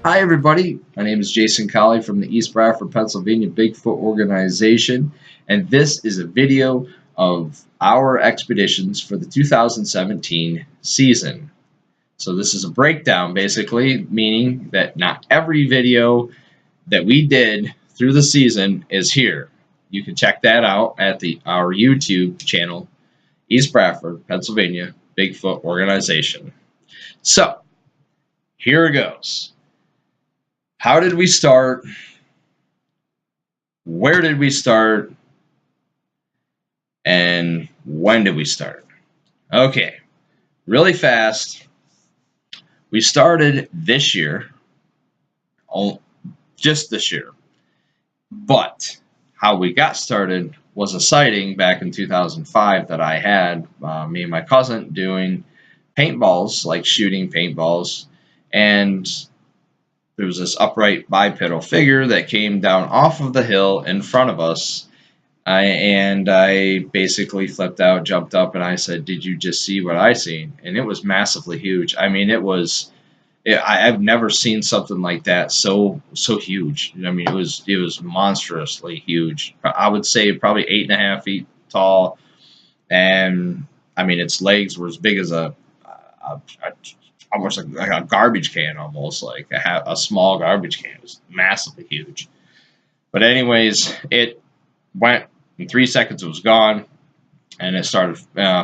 Hi everybody, my name is Jason Colley from the East Bradford, Pennsylvania Bigfoot organization, and this is a video of our expeditions for the 2017 season. So this is a breakdown basically, meaning that not every video that we did through the season is here. You can check that out at our YouTube channel, East Bradford, Pennsylvania Bigfoot organization. So here it goes. How did we start? Where did we start? And when did we start? Okay, really fast. We started this year, just this year. But how we got started was a sighting back in 2005 that I had, me and my cousin doing paintballs, like shooting paintballs, and there was this upright bipedal figure that came down off of the hill in front of us, and I basically flipped out, jumped up, and I said, "Did you just see what I seen?" And it was massively huge. I mean, I've never seen something like that so huge. I mean, it was monstrously huge. I would say probably 8.5 feet tall, and I mean, its legs were as big as almost like a garbage can, almost like a small garbage can. It was massively huge. But anyways, it went in 3 seconds. It was gone, and it started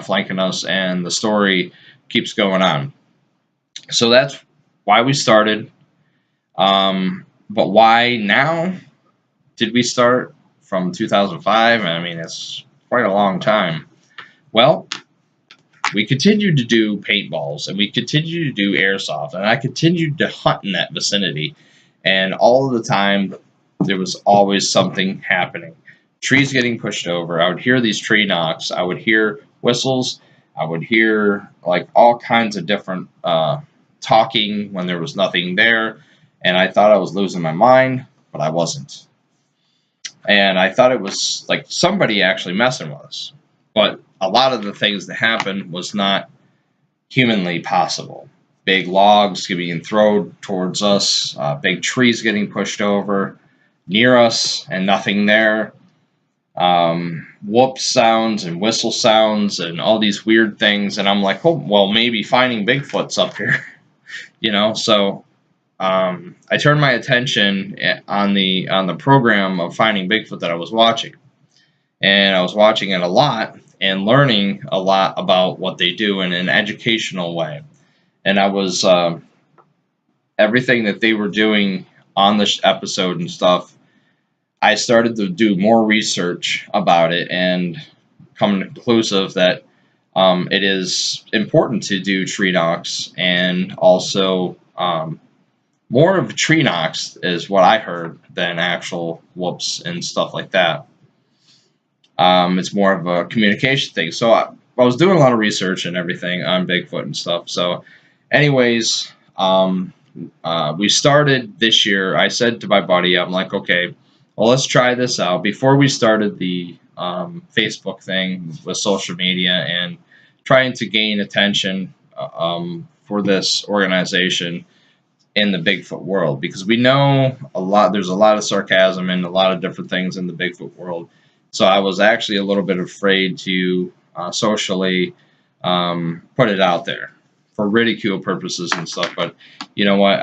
flanking us, and the story keeps going on. So that's why we started. But why now did we start from 2005? I mean, it's quite a long time. Well, we continued to do paintballs, and we continued to do airsoft, and I continued to hunt in that vicinity, and all of the time there was always something happening. Trees getting pushed over. I would hear these tree knocks. I would hear whistles. I would hear like all kinds of different talking when there was nothing there, and I thought I was losing my mind, but I wasn't. And I thought it was like somebody actually messing with us. But a lot of the things that happened was not humanly possible. Big logs being thrown towards us, big trees getting pushed over near us and nothing there, whoop sounds and whistle sounds and all these weird things. And I'm like, oh, well, maybe finding Bigfoot's up here, you know. So I turned my attention on the program of Finding Bigfoot that I was watching. And I was watching it a lot and learning a lot about what they do in an educational way. And I was, everything that they were doing on this episode and stuff, I started to do more research about it and come to conclusive that it is important to do tree knocks, and also more of tree knocks is what I heard than actual whoops and stuff like that. It's more of a communication thing. So I was doing a lot of research and everything on Bigfoot and stuff. So anyways, we started this year. I said to my buddy, I'm like, okay, well, let's try this out. Before we started the Facebook thing with social media and trying to gain attention for this organization in the Bigfoot world, because we know there's a lot of sarcasm and a lot of different things in the Bigfoot world. So I was actually a little bit afraid to socially put it out there for ridicule purposes and stuff. But you know what?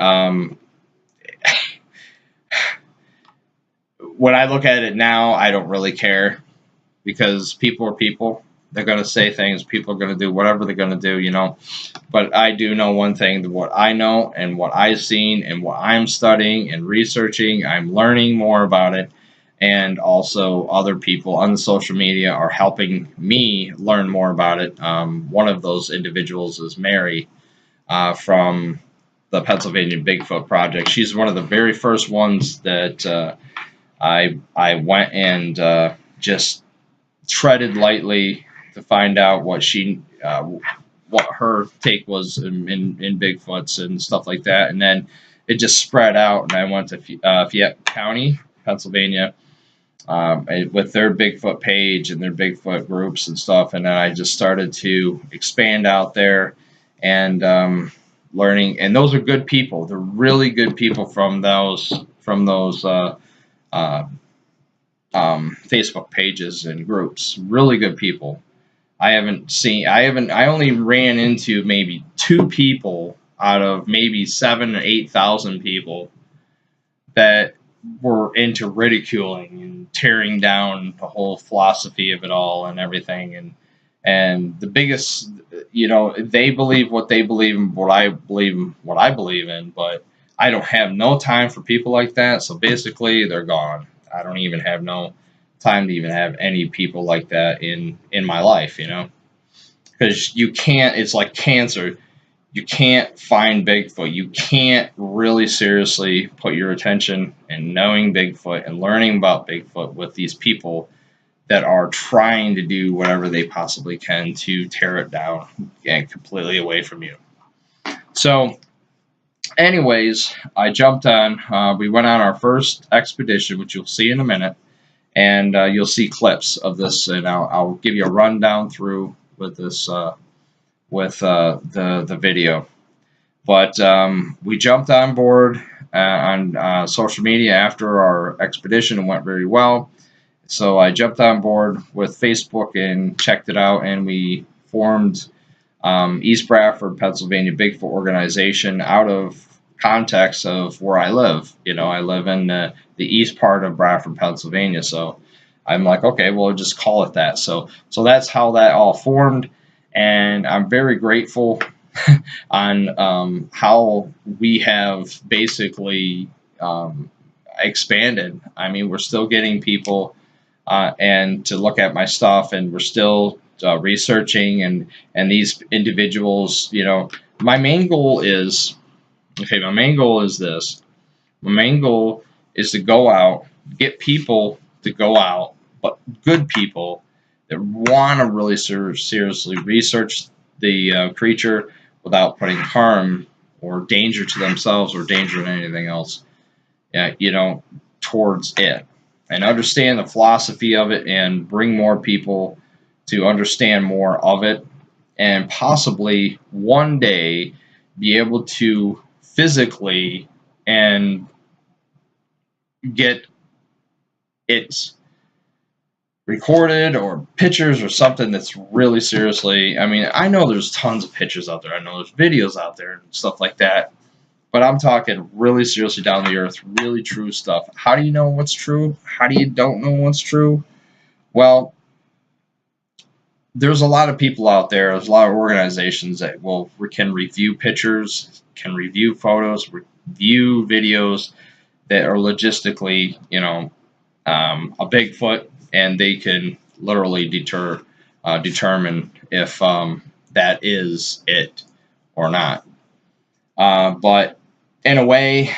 When I look at it now, I don't really care, because people are people. They're going to say things. People are going to do whatever they're going to do, you know. But I do know one thing, what I know and what I've seen and what I'm studying and researching, I'm learning more about it. And also other people on the social media are helping me learn more about it. One of those individuals is Mary from the Pennsylvania Bigfoot Project. She's one of the very first ones that I went and just treaded lightly to find out what what her take was in Bigfoots and stuff like that. And then it just spread out, and I went to Fayette County, Pennsylvania, with their Bigfoot page and their Bigfoot groups and stuff, and then I just started to expand out there, and learning, and those are good people. They're really good people from those uh, Facebook pages and groups. Really good people. I only ran into maybe 2 people out of maybe 7 or 8,000 people that were into ridiculing and tearing down the whole philosophy of it all and everything. And the biggest, they believe what they believe and what I believe in, but I don't have no time for people like that. So basically, they're gone. I don't even have no time to even have any people like that in my life, because you can't. It's like cancer. You can't find Bigfoot. You can't really seriously put your attention in knowing Bigfoot and learning about Bigfoot with these people that are trying to do whatever they possibly can to tear it down and completely away from you. So, anyways, I jumped on. We went on our first expedition, which you'll see in a minute, and you'll see clips of this, and I'll give you a rundown through with this with the video. But we jumped on board on social media after our expedition and went very well. So I jumped on board with Facebook and checked it out, and we formed East Bradford, Pennsylvania Bigfoot organization out of context of where I live. I live in the east part of Bradford, Pennsylvania. So I'm like, okay, well, just call it that. So that's how that all formed, and I'm very grateful on how we have basically expanded. I mean, we're still getting people and to look at my stuff, and we're still researching, and these individuals. My main goal is My main goal is this. My main goal is to go out, get people to go out, but good people that want to really seriously research the creature without putting harm or danger to themselves or danger to anything else, towards it, and understand the philosophy of it, and bring more people to understand more of it, and possibly one day be able to physically and get it recorded or pictures or something that's really seriously. I mean, I know there's tons of pictures out there. I know there's videos out there and stuff like that. But I'm talking really seriously down to earth, really true stuff. How do you know what's true? How do you don't know what's true? Well, there's a lot of people out there. There's a lot of organizations that can review pictures, can review photos, review videos that are logistically, a Bigfoot, and they can literally determine if that is it or not. But in a way,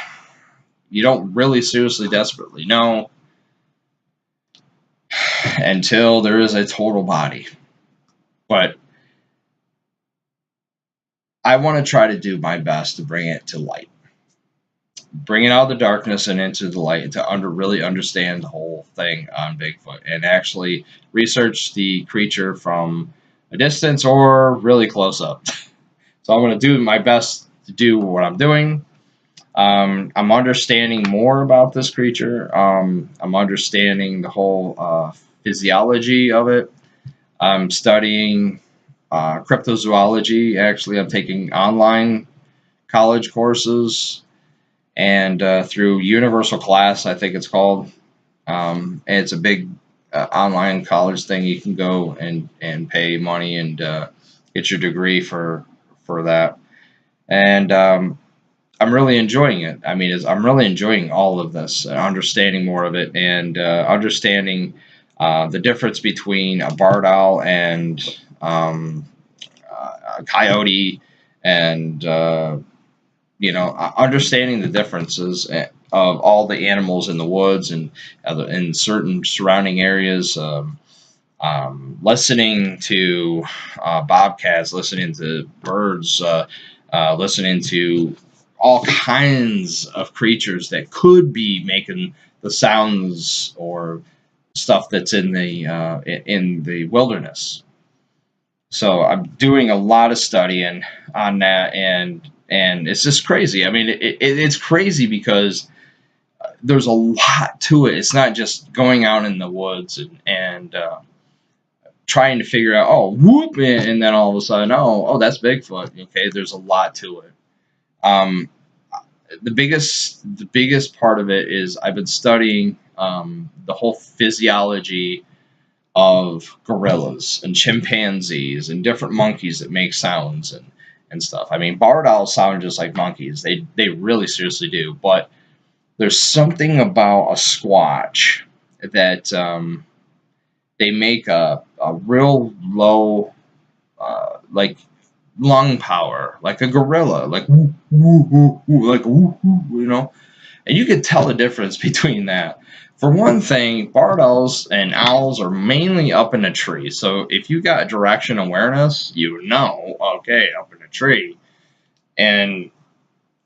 you don't really seriously desperately know until there is a total body. But I want to try to do my best to bring it to light. Bring it out of the darkness and into the light, to really understand the whole thing on Bigfoot, and actually research the creature from a distance or really close up. So I'm going to do my best to do what I'm doing. I'm understanding more about this creature. I'm understanding the whole physiology of it. I'm studying cryptozoology. Actually, I'm taking online college courses, and through Universal Class, I think it's called. And it's a big online college thing. You can go and pay money and get your degree for that. And I'm really enjoying it. I mean, I'm really enjoying all of this, understanding more of it, and understanding the difference between a barred owl and a coyote, and understanding the differences of all the animals in the woods and in certain surrounding areas. Listening to bobcats, listening to birds, listening to all kinds of creatures that could be making the sounds or stuff that's in the wilderness. So I'm doing a lot of studying on that, and And it's just crazy. I mean, it's crazy because there's a lot to it. It's not just going out in the woods and trying to figure out, oh, whoop, and then all of a sudden, oh, that's Bigfoot. Okay, there's a lot to it. The biggest part of it is I've been studying the whole physiology of gorillas and chimpanzees and different monkeys that make sounds and stuff. I mean, barred owls sound just like monkeys. They really seriously do. But there's something about a squatch that they make a real low, like lung power, like a gorilla, like woo, woo, woo, woo, like woo, woo, you know. And you could tell the difference between that. For one thing, barred owls and owls are mainly up in a tree. So if you got direction awareness, you know, okay, up in a tree. And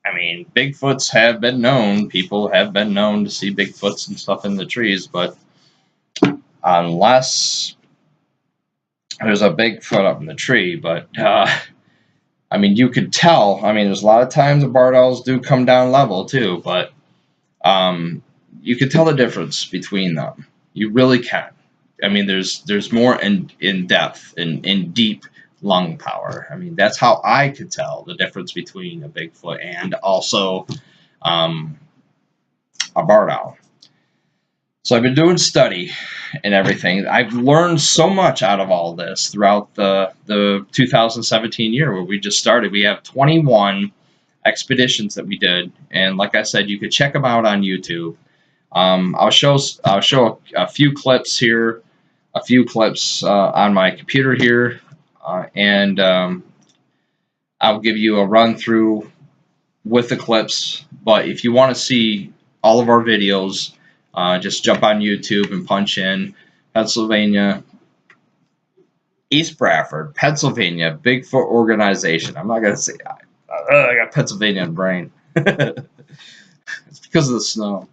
I mean, Bigfoots have been known, people have been known to see Bigfoots and stuff in the trees, but unless there's a Bigfoot up in the tree, but I mean, you could tell. I mean, there's a lot of times the barred owls do come down level too, but you could tell the difference between them. You really can. I mean, there's more in depth, in deep lung power. I mean, that's how I could tell the difference between a Bigfoot and also a barred owl. So I've been doing study and everything. I've learned so much out of all this throughout the 2017 year where we just started. We have 21 expeditions that we did, and like I said, you could check them out on YouTube. I'll show a few clips here, a few clips on my computer here, and I'll give you a run through with the clips. But if you want to see all of our videos, just jump on YouTube and punch in Pennsylvania, East Bradford, Pennsylvania, Bigfoot Organization. I'm not going to say, I got Pennsylvania in the brain. It's because of the snow.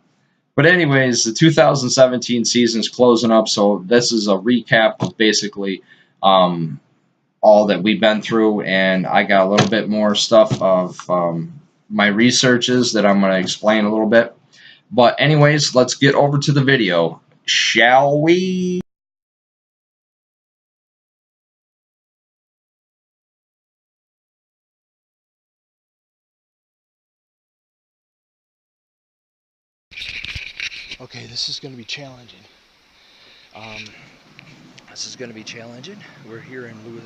But anyways, the 2017 season is closing up, so this is a recap of basically all that we've been through, and I got a little bit more stuff of my researches that I'm going to explain a little bit. But anyways, let's get over to the video, shall we? Okay, this is going to be challenging. We're here in Lewis.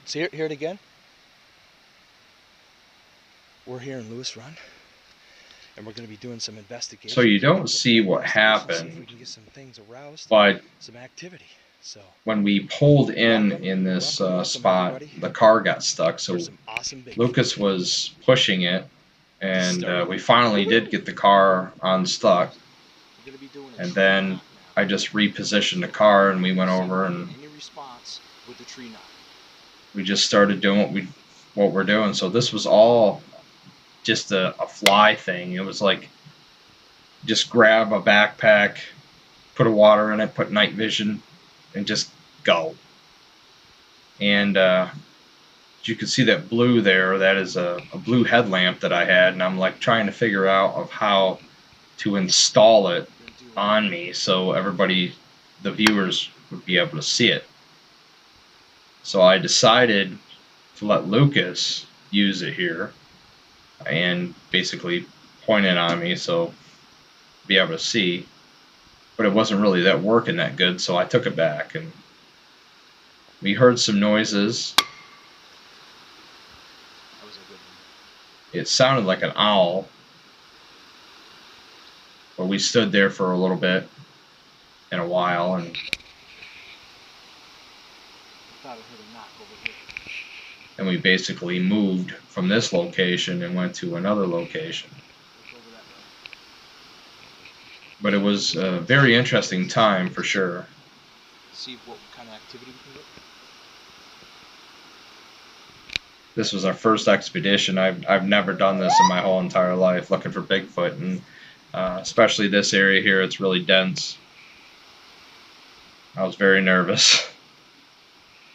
Hear it again. We're here in Lewis Run, and we're going to be doing some investigation. So you don't see what happened, but some activity. So when we pulled in this spot, the car got stuck. So Lucas was pushing it, and we finally did get the car unstuck. And then I just repositioned the car, and we went over and we just started doing what we're doing. So this was all just a fly thing. It was like just grab a backpack, put a water in it, put night vision, and just go. And you can see that blue there. That is a blue headlamp that I had, and I'm like trying to figure out of how to install it on me so everybody, the viewers, would be able to see it. So I decided to let Lucas use it here and basically point it on me so be able to see. But it wasn't really that working that good, so I took it back, and we heard some noises. It sounded like an owl, but we stood there for a little bit and a while, and we basically moved from this location and went to another location. But it was a very interesting time for sure. See what kind of activity we can get. This was our first expedition. I've never done this in my whole entire life, looking for Bigfoot, and especially this area here, it's really dense. I was very nervous.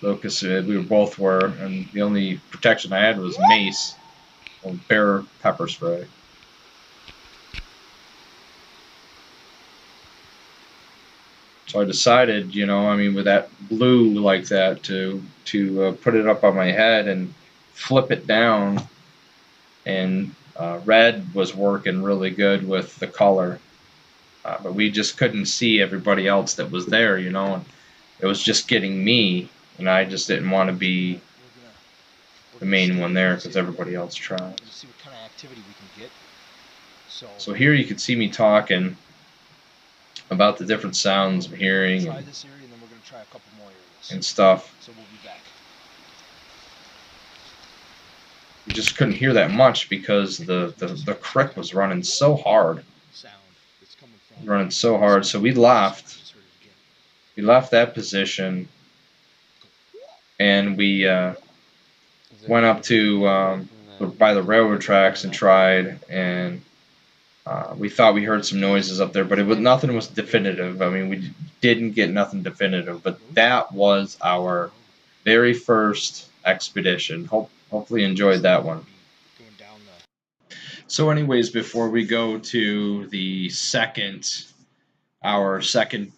Lucas, we both were, and the only protection I had was mace. bear pepper spray. So I decided, I mean, with that blue like that, to put it up on my head and flip it down, and red was working really good with the color, but we just couldn't see everybody else that was there, And it was just getting me, and I just didn't want to be We're the gonna main stay one in there this because area everybody else tried. and see what kind of activity we can get. So here you can see me talking about the different sounds I'm hearing Try this area, and then we're gonna try a couple more areas and stuff. So we'll be back. You just couldn't hear that much because the crick was running so hard. Running so hard. So we left. We left that position, and we went up to by the railroad tracks and tried, and we thought we heard some noises up there, but nothing was definitive. I mean, we didn't get nothing definitive, but that was our very first expedition. Hopefully enjoyed that one. So anyways, before we go to our second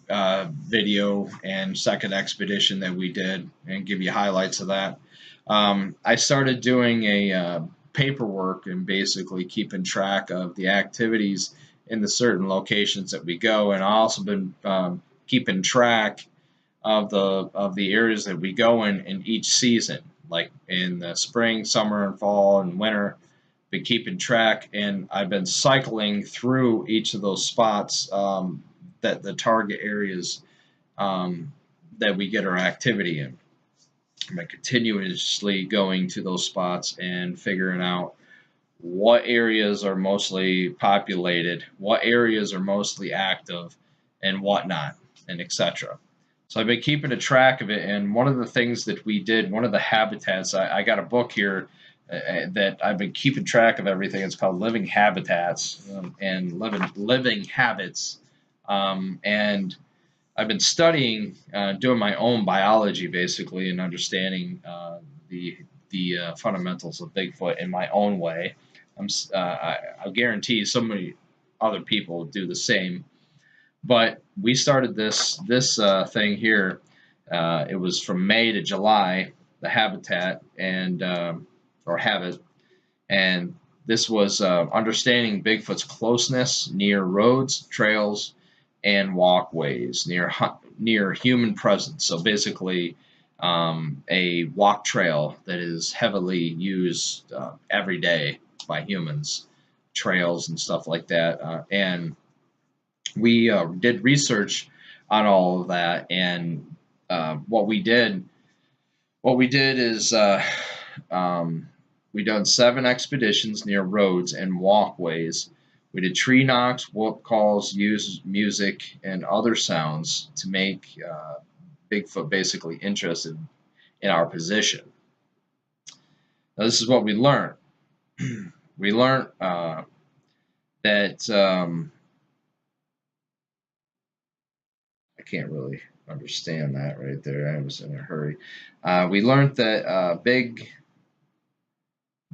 video and second expedition that we did, and give you highlights of that, I started doing a paperwork and basically keeping track of the activities in the certain locations that we go, and I also been keeping track of the areas that we go in each season, like in the spring, summer, and fall and winter. Been keeping track, and I've been cycling through each of those spots, that the target areas, that we get our activity in. I'm continuously going to those spots and figuring out what areas are mostly populated, what areas are mostly active, and whatnot, and etc. So I've been keeping a track of it, and one of the things that we did, one of the habitats, I got a book here that I've been keeping track of everything. It's called Living Habitats, and Living Habits, and I've been studying, doing my own biology basically, and understanding the fundamentals of Bigfoot in my own way. I guarantee so many other people do the same. But we started this thing here. It was from May to July, the habitat and or habit, and this was understanding Bigfoot's closeness near roads, trails, and walkways near human presence. So basically, a walk trail that is heavily used every day by humans, trails and stuff like that. And we did research on all of that, and what we did is we done 7 expeditions near roads and walkways. We did tree knocks, whoop calls, use music, and other sounds to make Bigfoot basically interested in our position. Now, this is what we learned. We learned that I can't really understand that right there. I was in a hurry. We learned that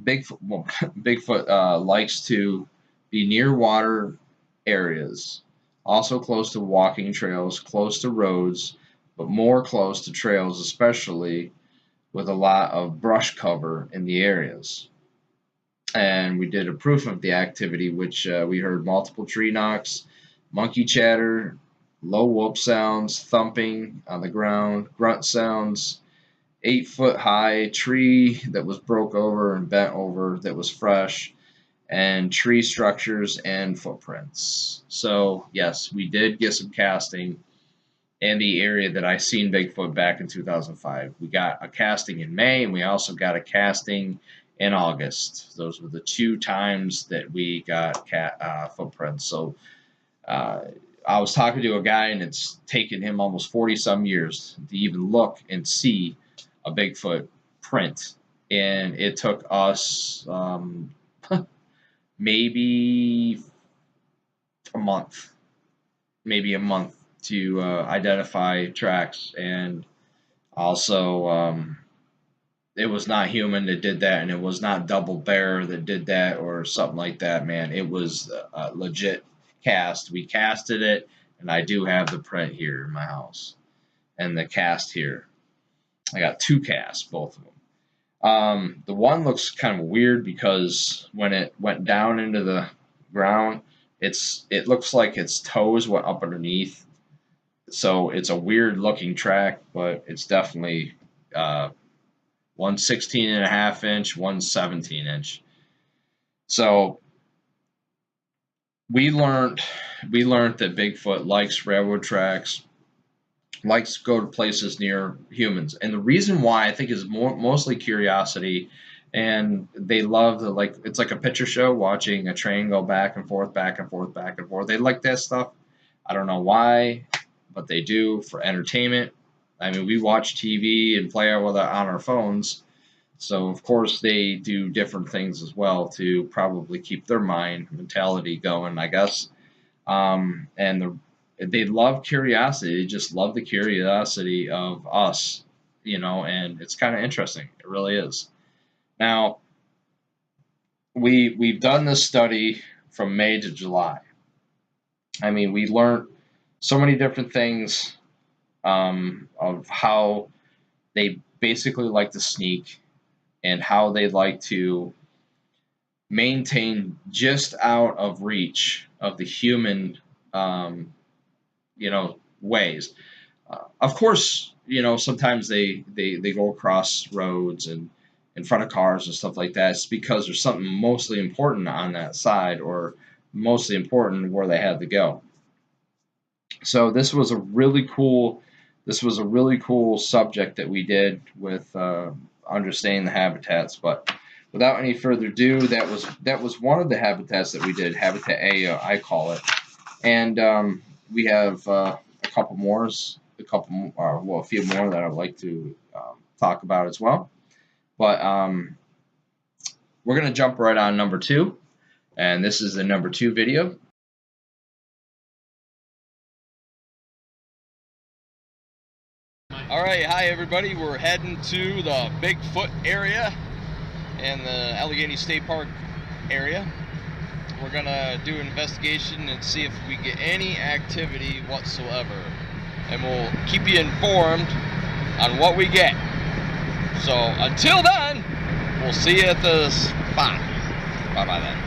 Bigfoot likes to be near water areas, also close to walking trails, close to roads, but more close to trails, especially with a lot of brush cover in the areas. And we did a proof of the activity, which we heard multiple tree knocks, monkey chatter, low whoop sounds, thumping on the ground, grunt sounds, 8-foot high tree that was broke over and bent over that was fresh, and tree structures and footprints. So yes, we did get some casting in the area that I seen Bigfoot back in 2005. We got a casting in May, and we also got a casting in August. Those were the 2 times that we got footprints. So I was talking to a guy, and it's taken him almost 40 some years to even look and see a Bigfoot print, and it took us maybe a month, to identify tracks, and also it was not human that did that, and it was not double bear that did that or something like that, man. It was a legit cast. We casted it, and I do have the print here in my house and the cast here. I got 2 casts, both of them. The one looks kind of weird because when it went down into the ground, it looks like its toes went up underneath. So it's a weird looking track, but it's definitely one 16.5 inch, one 17 inch. So we learned that Bigfoot likes railroad tracks, likes to go to places near humans, and the reason why I think is mostly curiosity, and they love the it's like a picture show watching a train go back and forth, back and forth, back and forth. They like that stuff. I don't know why, but they do for entertainment. I mean, we watch TV and play on our phones, so of course they do different things as well to probably keep their mind mentality going, I guess. And they love curiosity. They just love the curiosity of us, and it's kind of interesting. It really is. Now, we've done this study from May to July. I mean, we learned so many different things of how they basically like to sneak and how they like to maintain just out of reach of the human, ways. Of course, sometimes they go across roads and in front of cars and stuff like that. It's because there's something mostly important on that side or mostly important where they had to go. So this was a really cool subject that we did with understanding the habitats. But without any further ado, that was one of the habitats that we did, Habitat A, I call it, and we have a couple more, a few more that I'd like to talk about as well. But we're gonna jump right on number 2, and this is the number 2 video. Alright, hi everybody. We're heading to the Bigfoot area and the Allegheny State Park area. We're gonna do an investigation and see if we get any activity whatsoever. And we'll keep you informed on what we get. So until then, we'll see you at the spot. Bye-bye then.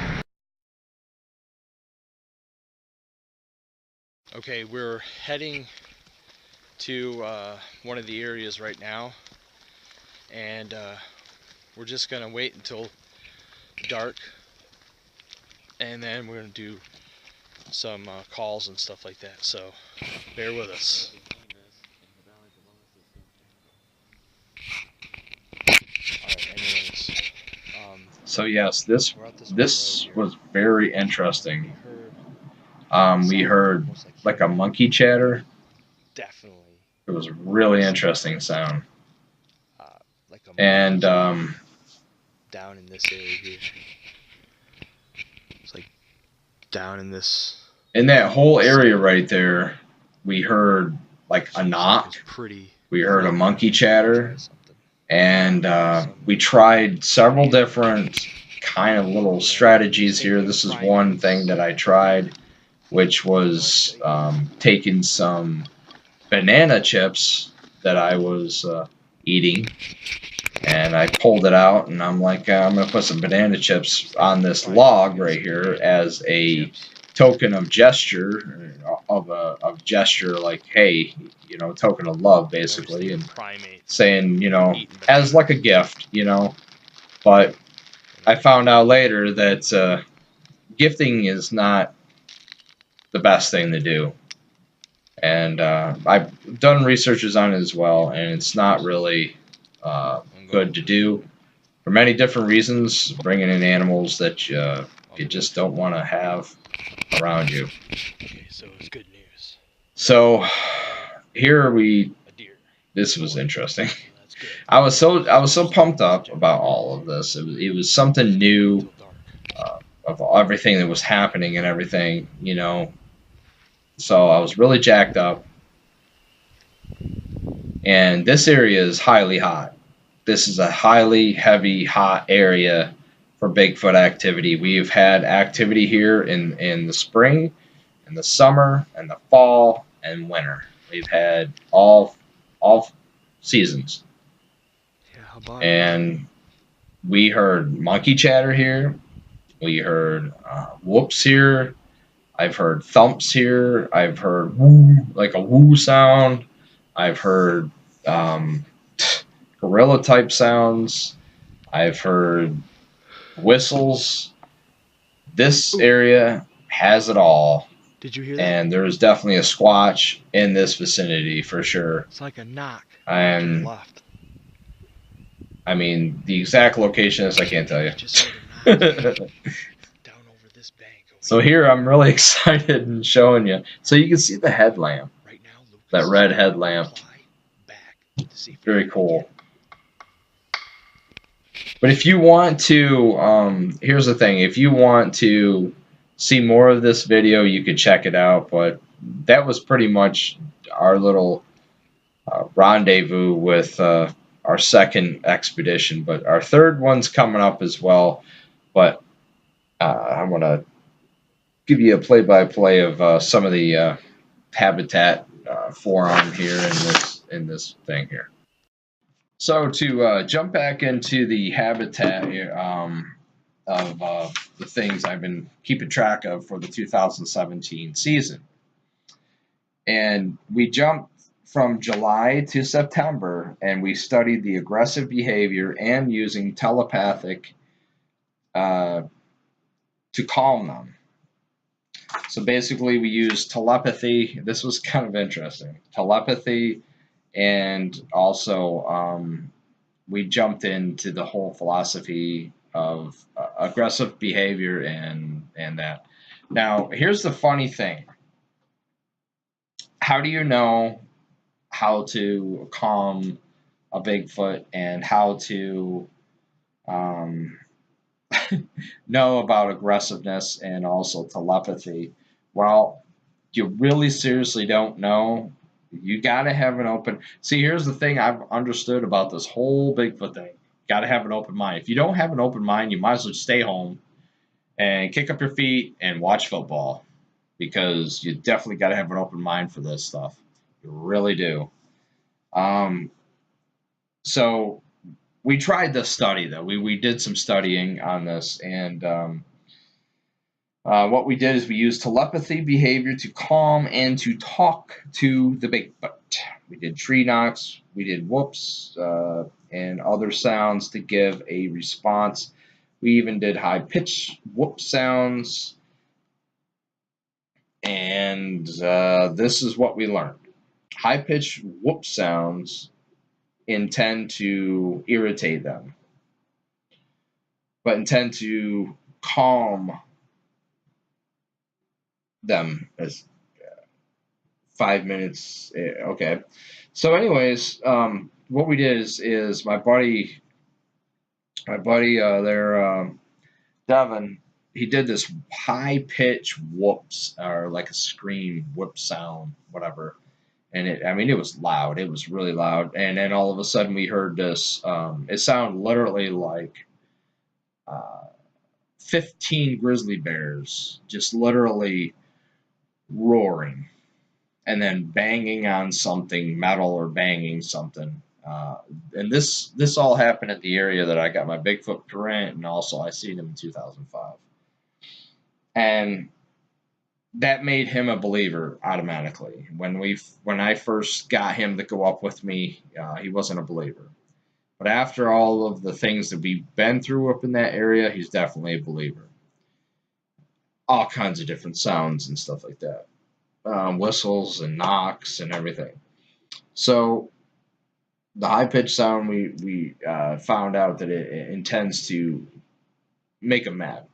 Okay, we're heading to one of the areas right now, and we're just gonna wait until dark, and then we're gonna do some calls and stuff like that, so bear with us. Alright, anyways, so yes, this was very interesting. We heard like a monkey chatter. Definitely. It was a really interesting sound. Like a and down in this area here. It's like down in this. In that whole area right there, we heard like a knock. We heard a monkey chatter. And we tried several different kind of little strategies here. This is one thing that I tried, which was taking some banana chips that I was eating, and I pulled it out, and I'm like, I'm going to put some banana chips on this log right here as a token of gesture, like, hey, token of love, basically, and saying, as like a gift, but I found out later that gifting is not the best thing to do. And I've done researches on it as well, and it's not really good to do for many different reasons, bringing in animals that you just don't want to have around you. Okay, so it's good news. So here this was interesting. I was so pumped up about all of this. It was something new of everything that was happening and everything, So I was really jacked up. And this area is highly hot. this is a highly heavy, hot area for Bigfoot activity. We've had activity here in the spring, in the summer, and the fall, and winter. We've had all seasons. Yeah, how about it? And we heard monkey chatter here. We heard whoops here. I've heard thumps here. I've heard woo, like a woo sound. I've heard um, gorilla type sounds. I've heard whistles. This Ooh, area has it all. did you hear that? And there's definitely a squatch in this vicinity for sure. It's like a knock to the And left. I mean, the exact location is I can't tell you. Just heard a knock down over this bank. So here I'm really excited and showing you. So you can see the headlamp, Right now, Lucas that is red gonna headlamp. apply back to see if Very we can cool. get But if you want to, here's the thing: if you want to see more of this video, you could check it out. But that was pretty much our little rendezvous with our second expedition. But our third one's coming up as well. But I'm gonna give you a play-by-play of some of the habitat forum here in this thing here. So to jump back into the habitat of the things I've been keeping track of for the 2017 season, and we jumped from July to September, and we studied the aggressive behavior and using telepathic to calm them. So basically, we used telepathy. This was kind of interesting. Telepathy, and also we jumped into the whole philosophy of aggressive behavior and that. Now, here's the funny thing. How do you know how to calm a Bigfoot and how to know about aggressiveness and also telepathy? Well, you really seriously don't know. You got to have an open. See, here's the thing I've understood about this whole Bigfoot thing. Got to have an open mind. If you don't have an open mind, you might as well stay home and kick up your feet and watch football, because you definitely got to have an open mind for this stuff. You really do. So we tried this study though. We did some studying on this, and what we did is we used telepathy behavior to calm and to talk to the Bigfoot. We did tree knocks, we did whoops, and other sounds to give a response. We even did high pitch whoop sounds, and this is what we learned. High pitch whoop sounds intend to irritate them, but intend to calm them as 5 minutes. Okay. So, anyways, what we did is my buddy there, Devin, he did this high pitch whoops, or like a scream whoop sound, whatever. And it was loud. It was really loud. And then all of a sudden we heard this. It sounded literally like 15 grizzly bears just literally roaring, and then banging on something metal or banging something. And this all happened at the area that I got my Bigfoot print, and also I seen him in 2005. And that made him a believer automatically. When I first got him to go up with me, he wasn't a believer. But after all of the things that we've been through up in that area, he's definitely a believer. All kinds of different sounds and stuff like that. Whistles and knocks and everything. So the high pitched sound, we found out that it intends to make him mad.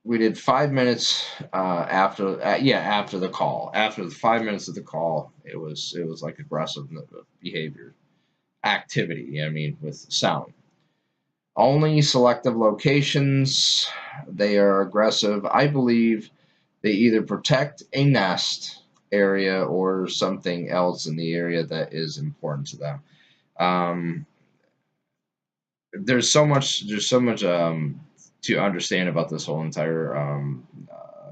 We did 5 minutes after the call. After the 5 minutes of the call, it was like aggressive behavior, activity. I mean, with sound. Only selective locations. They are aggressive. I believe they either protect a nest area or something else in the area that is important to them. There's so much to understand about this whole entire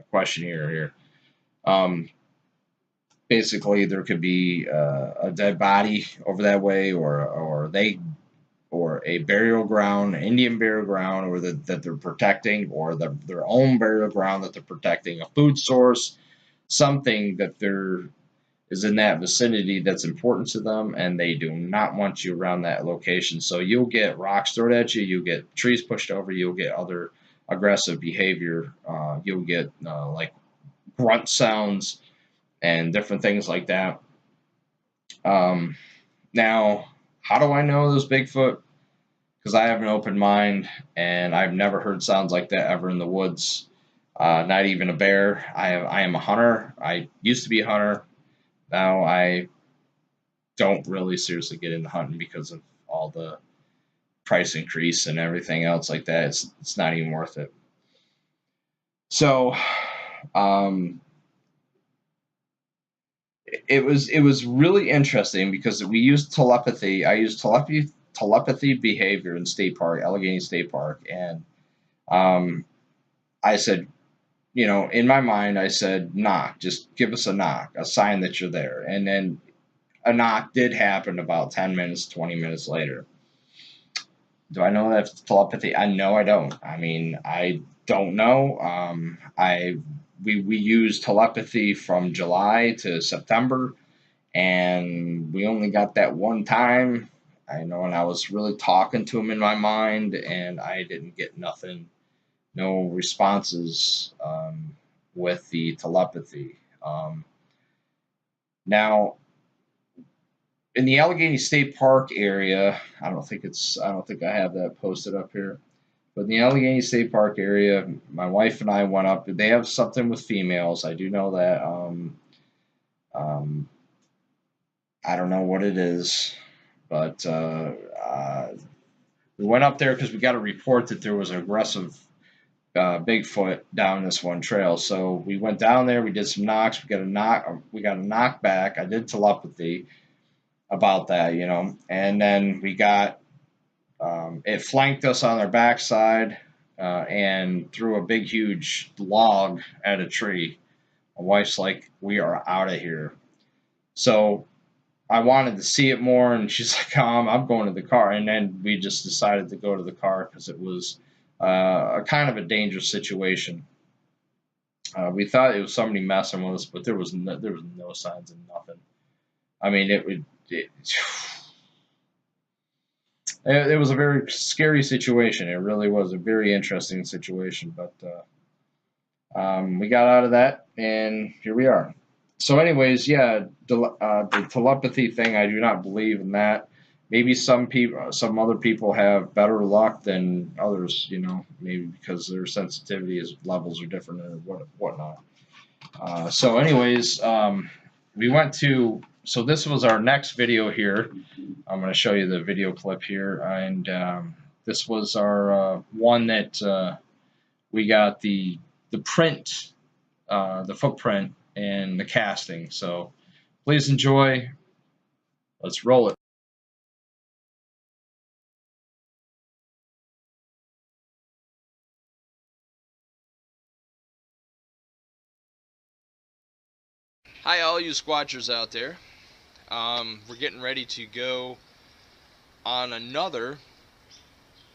question here. Um, Basically, there could be a dead body over that way, or a burial ground, Indian burial ground, or that they're protecting, or their own burial ground that they're protecting, a food source, something that there is in that vicinity that's important to them, and they do not want you around that location. So you'll get rocks thrown at you, you'll get trees pushed over, you'll get other aggressive behavior, you'll get like grunt sounds and different things like that. Um, Now, how do I know those Bigfoot? Because I have an open mind, and I've never heard sounds like that ever in the woods. Not even a bear. I am a hunter. I used to be a hunter. Now I don't really seriously get into hunting because of all the price increase and everything else like that. It's not even worth it. So, um, it was really interesting because we used telepathy. I used telepathy behavior in State Park, Allegheny State Park, and um, I said, in my mind, I said, knock, just give us a knock, a sign that you're there. And then a knock did happen about 10 minutes, 20 minutes later. Do I know that's telepathy? I know I don't. I mean, I don't know. We used telepathy from July to September, and we only got that one time. I know, and I was really talking to him in my mind, and I didn't get nothing, no responses with the telepathy. Now, in the Allegheny State Park area, I don't think I have that posted up here. But in the Allegheny State Park area, my wife and I went up. They have something with females. I do know that. Um, I don't know what it is, but we went up there because we got a report that there was an aggressive Bigfoot down this one trail. So we went down there. We did some knocks. We got a knock. We got a knock back. I did telepathy about that, and then we got it flanked us on our backside and threw a big, huge log at a tree. My wife's like, "We are out of here." So I wanted to see it more, and she's like, I'm going to the car. And then we just decided to go to the car because it was a kind of a dangerous situation. We thought it was somebody messing with us, but there was no signs of nothing. I mean, it was a very scary situation. It really was a very interesting situation, but we got out of that, and here we are. So, anyways, yeah, the telepathy thing, I do not believe in that. Maybe some other people have better luck than others. Maybe because their sensitivity levels are different or whatnot. So, anyways, we went to. So this was our next video here. I'm going to show you the video clip here, and this was our one that we got the print, the footprint, and the casting. So please enjoy. Let's roll it. Hi, all you squatchers out there. We're getting ready to go on another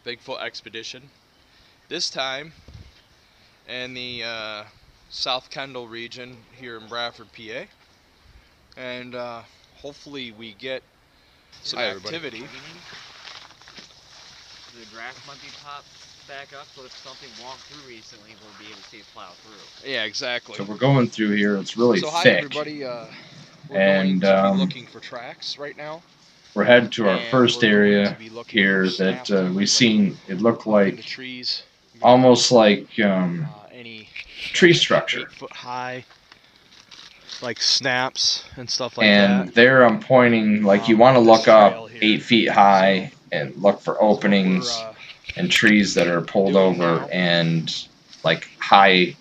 Bigfoot expedition. This time in the South Kendall region here in Bradford, PA. And hopefully we get some activity. The grass might be popped back up, so if something walked through recently, we'll be able to see it plow through. Yeah, exactly. So we're going through here. It's really so thick. Hi everybody. We're and going to be looking for tracks right now. We're headed to our first area here that we've seen. It looked like trees, almost like any tree structure. 8 foot high, like snaps and stuff like and that. There I'm pointing like you want to look up 8 feet high and look for openings and trees that are pulled over and like high,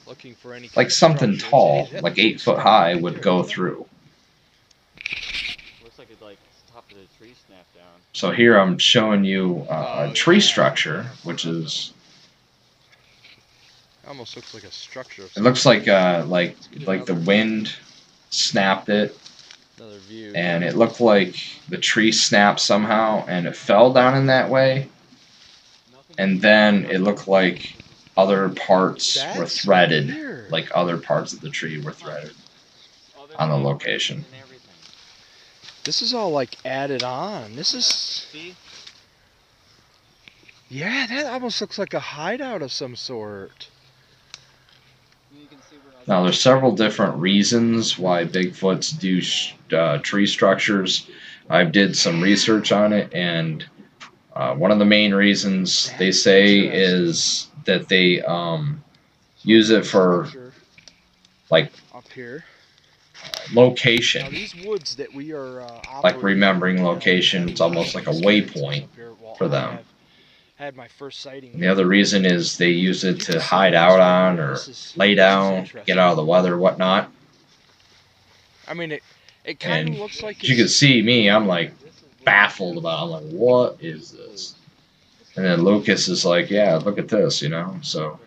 like something tall, like 8 foot high would go through. Looks like it's like top of the tree snap down. So here I'm showing you a tree structure, which is. Almost looks like a structure. It looks like the wind snapped it, Another view. and it looked like the tree snapped somehow, and it fell down in that way. And then it looked like other parts were threaded, weird. like other parts of the tree were threaded on the location. This is all like added on. This is. See? Yeah, that almost looks like a hideout of some sort. Now, there's several different reasons why Bigfoots do tree structures. I did some research on it, and one of the main reasons they say is that they use it for like up here location, now, these woods that we are like remembering location. It's almost like a waypoint for them. Had my first sighting. And the other reason is they use it to hide out on or lay down, get out of the weather, whatnot. I mean, it kind of looks like. As you can see me, I'm like baffled about it. I'm like, what is this? And then Lucas is like, yeah, look at this, you know. So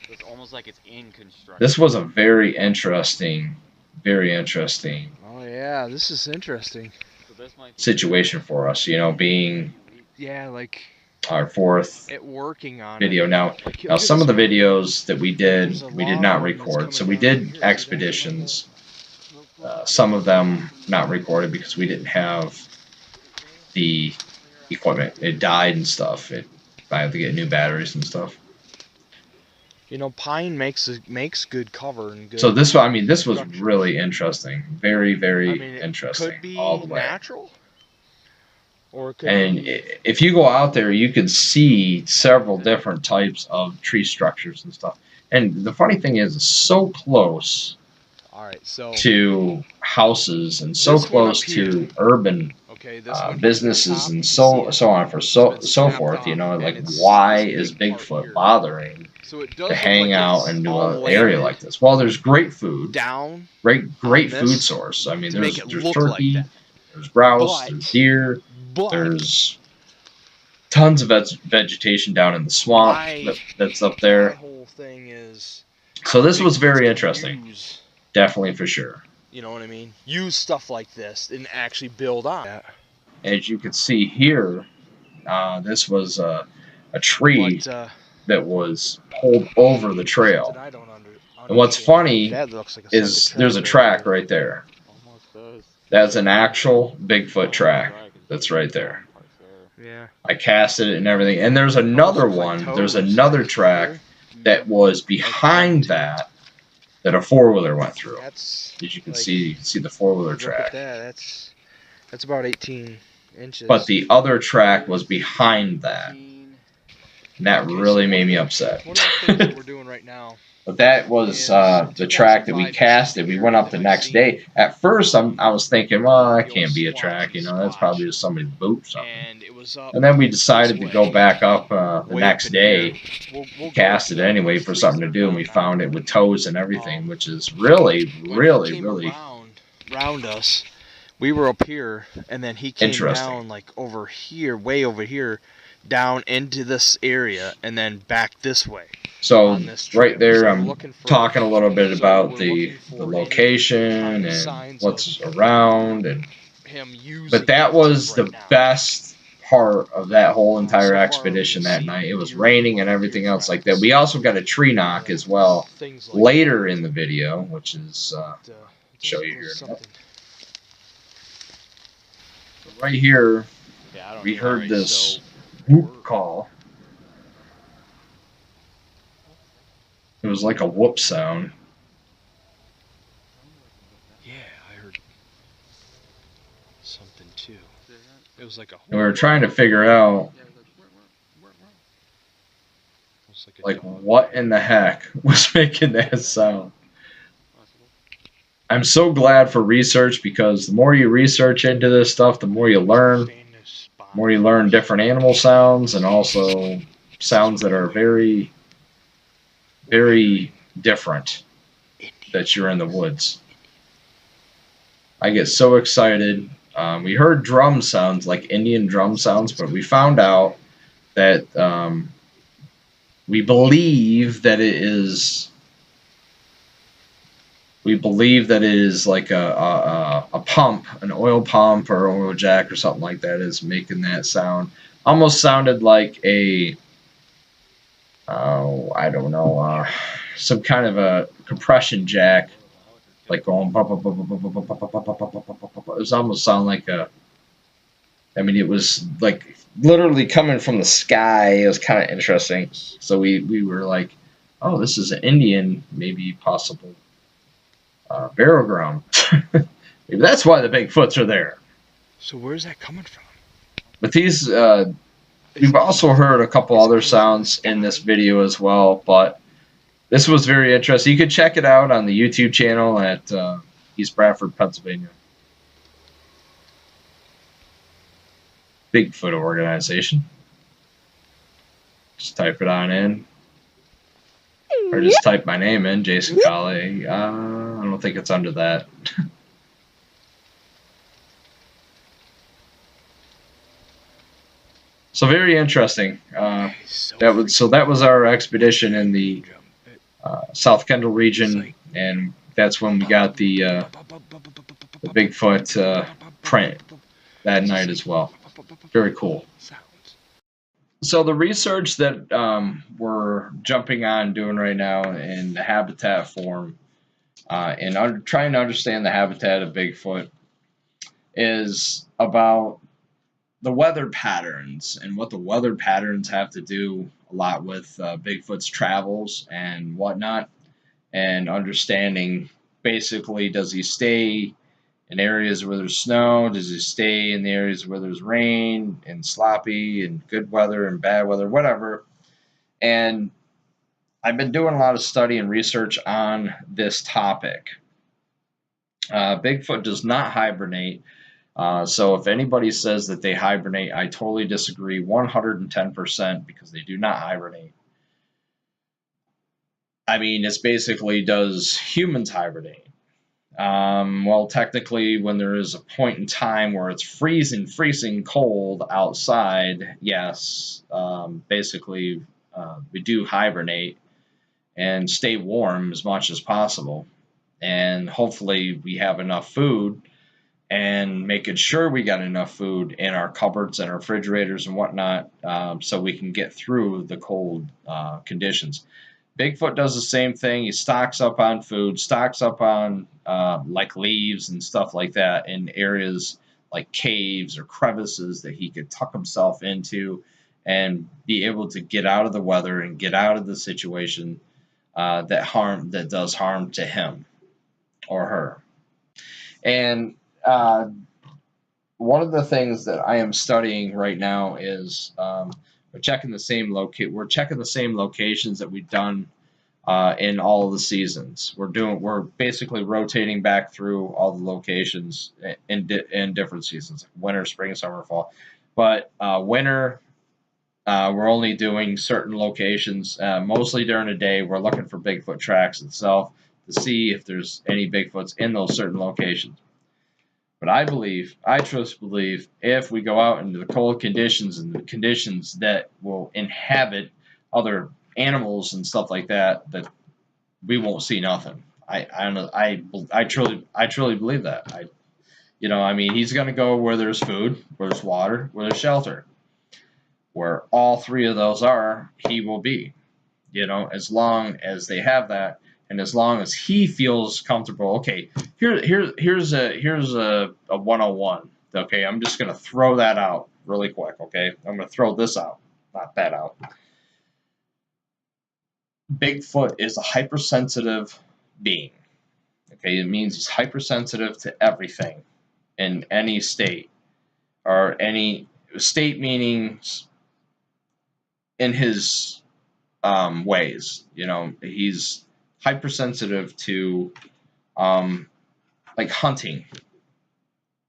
it's almost like it's in construction. this was a very interesting. Oh yeah, this is interesting. Situation for us, you know, being like our fourth working on video. Now some of the videos that we did not record. So we did expeditions. Some of them not recorded because we didn't have the equipment. It died and stuff. I had to get new batteries and stuff. You know, pine makes good cover and good. So this was really interesting. Very, very interesting. Could be all the way. Natural. Or it could if you go out there, you could see several different types of tree structures and stuff. And the funny thing is, it's so close to houses and so close to urban businesses and so on for so forth. You know, like why is Bigfoot bothering to hang out and do an area like this? Well, there's great food, great food source. I mean, there's turkey, there's grouse, there's deer. There's tons of vegetation down in the swamp that's up there. My whole thing is. So this was very interesting. Definitely for sure. You know what I mean? Use stuff like this and actually build on it. As you can see here, this was a tree that was pulled over the trail. And what's funny is there's a track right there. That's an actual Bigfoot track. That's right there. Yeah. I casted it and everything. And there's another one. There's another track that was behind that a four-wheeler went through. As you can see the four-wheeler track. That's about 18 inches. But the other track was behind that. And that really made me upset. One of the things that we're doing right now. But that was the track that we casted. We went up the next day. At first, I was thinking, well, that can't be a track. You know, that's probably just somebody's boot or something. And then we decided to go back up the next day, cast it anyway for something to do, and we found it with toes and everything, which is really, really, really around us. We were up here, and then he came down like over here, way over here, down into this area, and then back this way. So right there, I'm talking a little bit about the location and what's around, but that was the best part of that whole entire expedition that night. It was raining and everything else like that. We also got a tree knock as well later in the video, which is I'll show you here. So right here, we heard this whoop call. It was like a whoop sound. Yeah, I heard something too. It was like a. And we were trying to figure out, like what in the heck was making that sound. I'm so glad for research, because the more you research into this stuff, the more you learn. The more you learn different animal sounds, and also sounds that are very, very different that you're in the woods. I get so excited We heard drum sounds, like Indian drum sounds, but we found out that we believe that it is. We believe that it is like a pump, an oil pump or oil jack or something like that is making that sound. Almost sounded like a, I don't know, some kind of a compression jack, like going. It was almost sound like a. I mean, it was like literally coming from the sky. It was kind of interesting. So we were like, oh, this is an Indian, maybe possible burial ground. Maybe that's why the Bigfoots are there. So where's that coming from? But these, we've also heard a couple other sounds in this video as well. But this was very interesting. You could check it out on the YouTube channel at East Bradford, Pennsylvania. Bigfoot organization. Just type it on in. Or just type my name in, Jason Colley. I don't think it's under that. So very interesting. That was our expedition in the South Kendall region, and that's when we got the Bigfoot print that night as well. Very cool. So the research that we're jumping on doing right now in the habitat form and trying to understand the habitat of Bigfoot is about the weather patterns and what the weather patterns have to do a lot with Bigfoot's travels and whatnot, and understanding basically, does he stay in areas where there's snow? Does he stay in the areas where there's rain and sloppy and good weather and bad weather, whatever? And I've been doing a lot of study and research on this topic. Bigfoot does not hibernate. So if anybody says that they hibernate, I totally disagree 110%, because they do not hibernate. I mean, it's basically, does humans hibernate? Well, technically, when there is a point in time where it's freezing cold outside, yes, basically we do hibernate and stay warm as much as possible. And hopefully we have enough food, and making sure we got enough food in our cupboards and our refrigerators and whatnot, so we can get through the cold conditions. Bigfoot does the same thing. He stocks up on food, stocks up on like leaves and stuff like that in areas like caves or crevices that he could tuck himself into and be able to get out of the weather and get out of the situation that does harm to him or her. And one of the things that I am studying right now is we're checking the same locations that we've done in all of the seasons. We're basically rotating back through all the locations in different seasons, winter, spring, summer, fall. But winter, we're only doing certain locations, mostly during the day. We're looking for Bigfoot tracks itself to see if there's any Bigfoots in those certain locations. But I truly believe, if we go out into the cold conditions and the conditions that will inhabit other animals and stuff like that, that we won't see nothing. I truly believe that. I mean, he's going to go where there's food, where there's water, where there's shelter. Where all three of those are, he will be. As long as they have that, and as long as he feels comfortable. Okay, here's a 101. Okay, I'm just gonna throw that out really quick. Okay, I'm gonna throw this out, not that out. Bigfoot is a hypersensitive being. Okay, it means he's hypersensitive to everything in any state, or any state, meaning in his ways. He's hypersensitive to like hunting.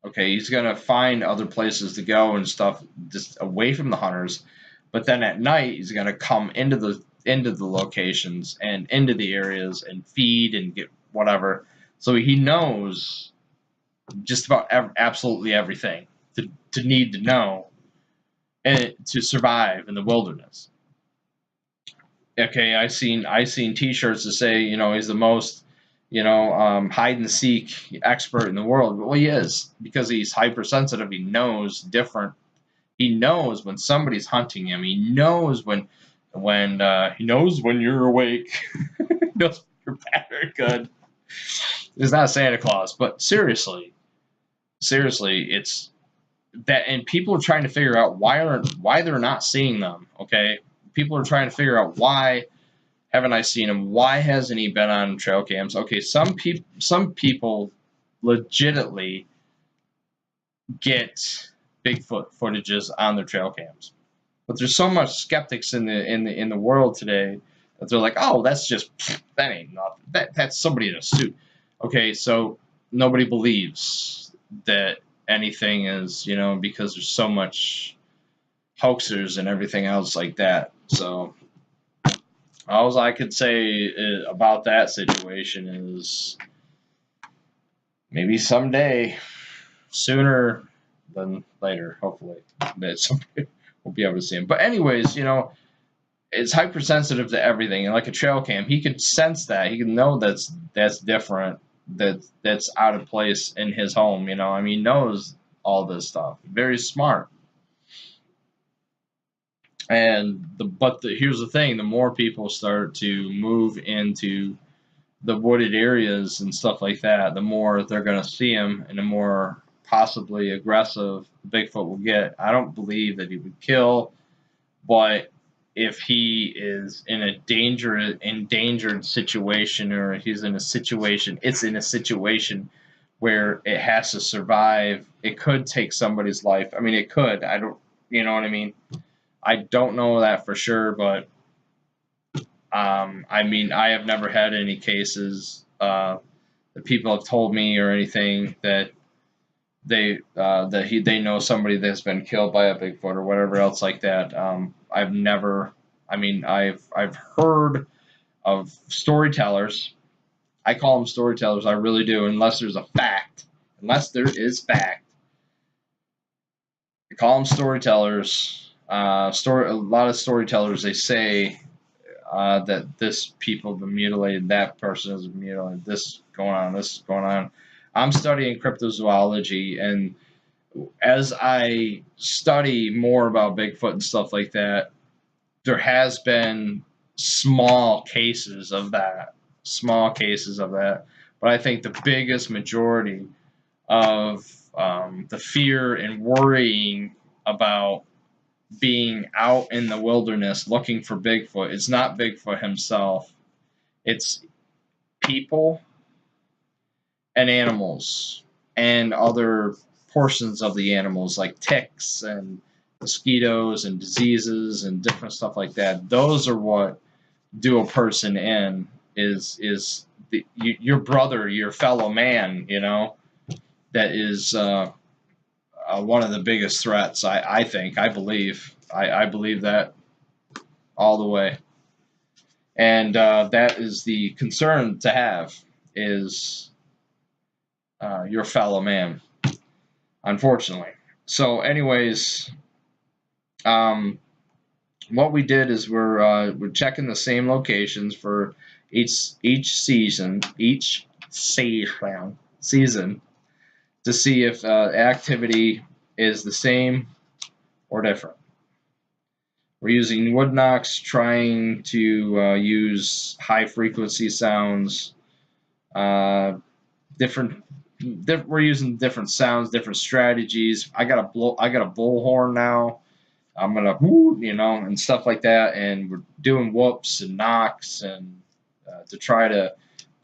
Okay, he's gonna find other places to go and stuff just away from the hunters, but then at night he's gonna come into the locations and into the areas and feed and get whatever. So he knows just about absolutely everything to need to know and to survive in the wilderness. Okay, I seen T-shirts that say, you know, he's the most, you know, hide and seek expert in the world. Well, he is, because he's hypersensitive. He knows different. He knows when somebody's hunting him. He knows when he knows when you're awake. He knows when you're bad or good. It's not Santa Claus, but seriously, it's that, and people are trying to figure out why they're not seeing them. Okay, people are trying to figure out why haven't I seen him? Why hasn't he been on trail cams? Okay, some people legitimately get Bigfoot footages on their trail cams, but there's so much skeptics in the world today that they're like, oh, that ain't nothing. That's somebody in a suit. Okay, so nobody believes that anything is, you know, because there's so much hoaxers and everything else like that. So all I could say about that situation is maybe someday, sooner than later, hopefully, that somebody will be able to see him. But anyways, you know, it's hypersensitive to everything, and like a trail cam, he can sense that. He can know that's different, that's out of place in his home. You know, I mean, he knows all this stuff. Very smart. And here's the thing: the more people start to move into the wooded areas and stuff like that, the more they're going to see him, and the more possibly aggressive Bigfoot will get. I don't believe that he would kill, but if he is in a endangered situation, or he's in a situation, it's in a situation where it has to survive, it could take somebody's life. I mean, it could. I don't, you know what I mean? I don't know that for sure, but I mean, I have never had any cases that people have told me or anything that they know somebody that's been killed by a Bigfoot or whatever else like that. I've never. I mean, I've heard of storytellers. I call them storytellers. I really do, unless there's a fact. Unless there is fact, I call them storytellers. A lot of storytellers, they say that this people have been mutilated, that person has been mutilated, this is going on. I'm studying cryptozoology, and as I study more about Bigfoot and stuff like that, there has been small cases of that. But I think the biggest majority of the fear and worrying about being out in the wilderness looking for Bigfoot, it's not Bigfoot himself. It's people and animals and other portions of the animals, like ticks and mosquitoes and diseases and different stuff like that. Those are what do a person in, is your brother, your fellow man, you know, that is one of the biggest threats. I think, I believe that all the way. And that is the concern to have, is your fellow man, unfortunately. So anyways, what we did is we're checking the same locations for each season to see if activity is the same or different. We're using wood knocks, trying to use high frequency sounds. We're using different sounds, different strategies. I got a bullhorn now. I'm gonna whoo, you know, and stuff like that, and we're doing whoops and knocks, and to try to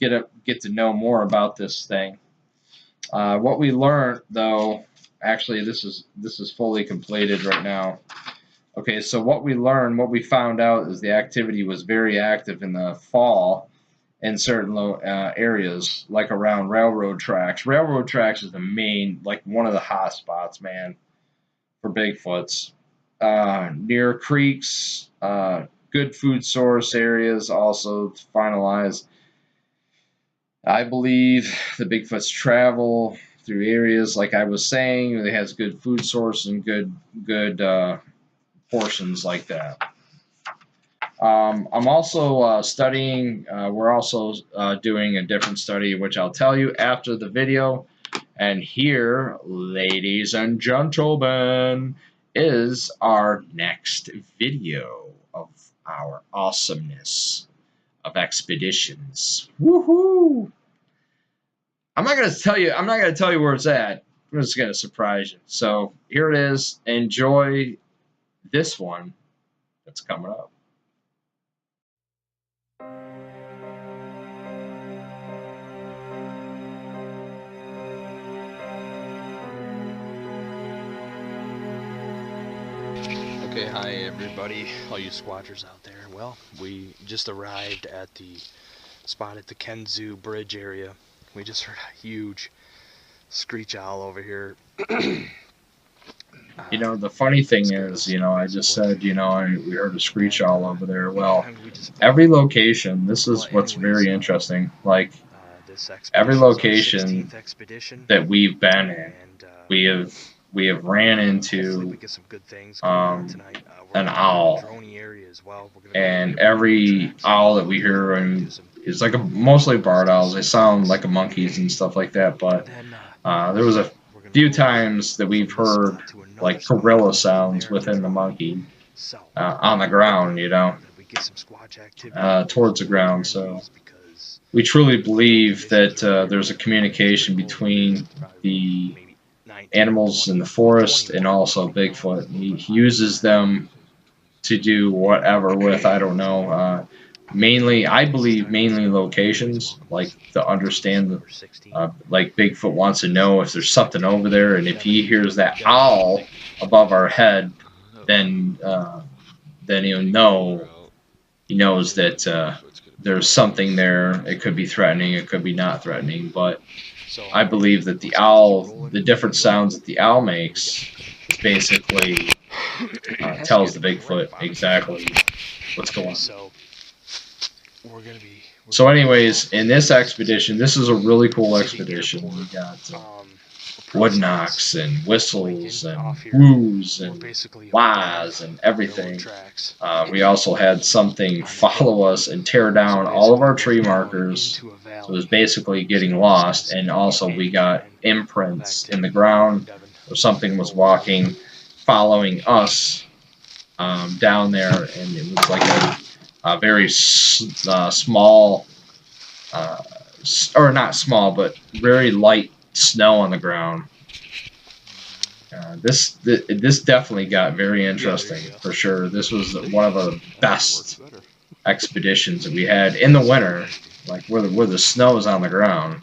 get to know more about this thing. What we learned, though, actually, this is fully completed right now. Okay, so what we found out is the activity was very active in the fall in certain areas, like around railroad tracks. Railroad tracks is the main, like one of the hot spots, man, for Bigfoots. Near creeks, good food source areas also to finalize. I believe the Bigfoots travel through areas like I was saying. It has good food source and good portions like that. I'm also studying. We're also doing a different study, which I'll tell you after the video. And here, ladies and gentlemen, is our next video of our awesomeness of expeditions. Woohoo! I'm not gonna tell you. I'm not gonna tell you where it's at. I'm just gonna surprise you. So here it is. Enjoy this one that's coming up. Okay, hi everybody, all you squatters out there. Well, we just arrived at the spot at the Kenzu Bridge area. We just heard a huge screech owl over here. You know, the funny thing is, you know, I just said, you know, we heard a screech owl over there. Well, every location, this is what's very interesting. Like, every location that we've been in, we have ran into an owl, and every owl that we hear is like mostly barred owls. They sound like a monkeys and stuff like that. But there was a few times that we've heard like gorilla sounds within the monkey on the ground, you know, towards the ground. So we truly believe that there's a communication between the animals in the forest and also Bigfoot. He uses them to do whatever with, I don't know. Mainly, I believe mainly locations, like to understand, like Bigfoot wants to know if there's something over there, and if he hears that owl above our head, then he'll know. He knows that there's something there. It could be threatening, it could be not threatening, but I believe that the owl, the different sounds that the owl makes, basically tells the Bigfoot exactly what's going on. So anyways, in this expedition, this is a really cool expedition. We got wood knocks and whistles and woos and wahs and everything. We also had something follow us and tear down all of our tree markers. So it was basically getting lost. And also we got imprints in the ground where something was walking, following us down there. And it was like a very small, or not small, but very light snow on the ground. This definitely got very interesting for sure. This was one of the best expeditions that we had in the winter, like where the snow is on the ground.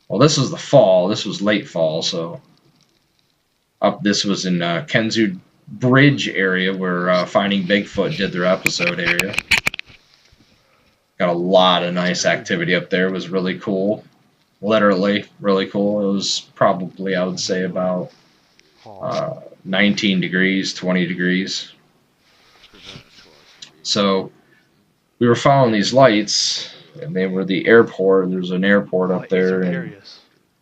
Well, this was the fall. This was late fall, so this was in Kenzu Bridge area where Finding Bigfoot did their episode area. Got a lot of nice activity up there. It was really cool. Literally really cool. It was probably, I would say, about 19 degrees, 20 degrees. So we were following these lights, and they were the airport. There's an airport up there,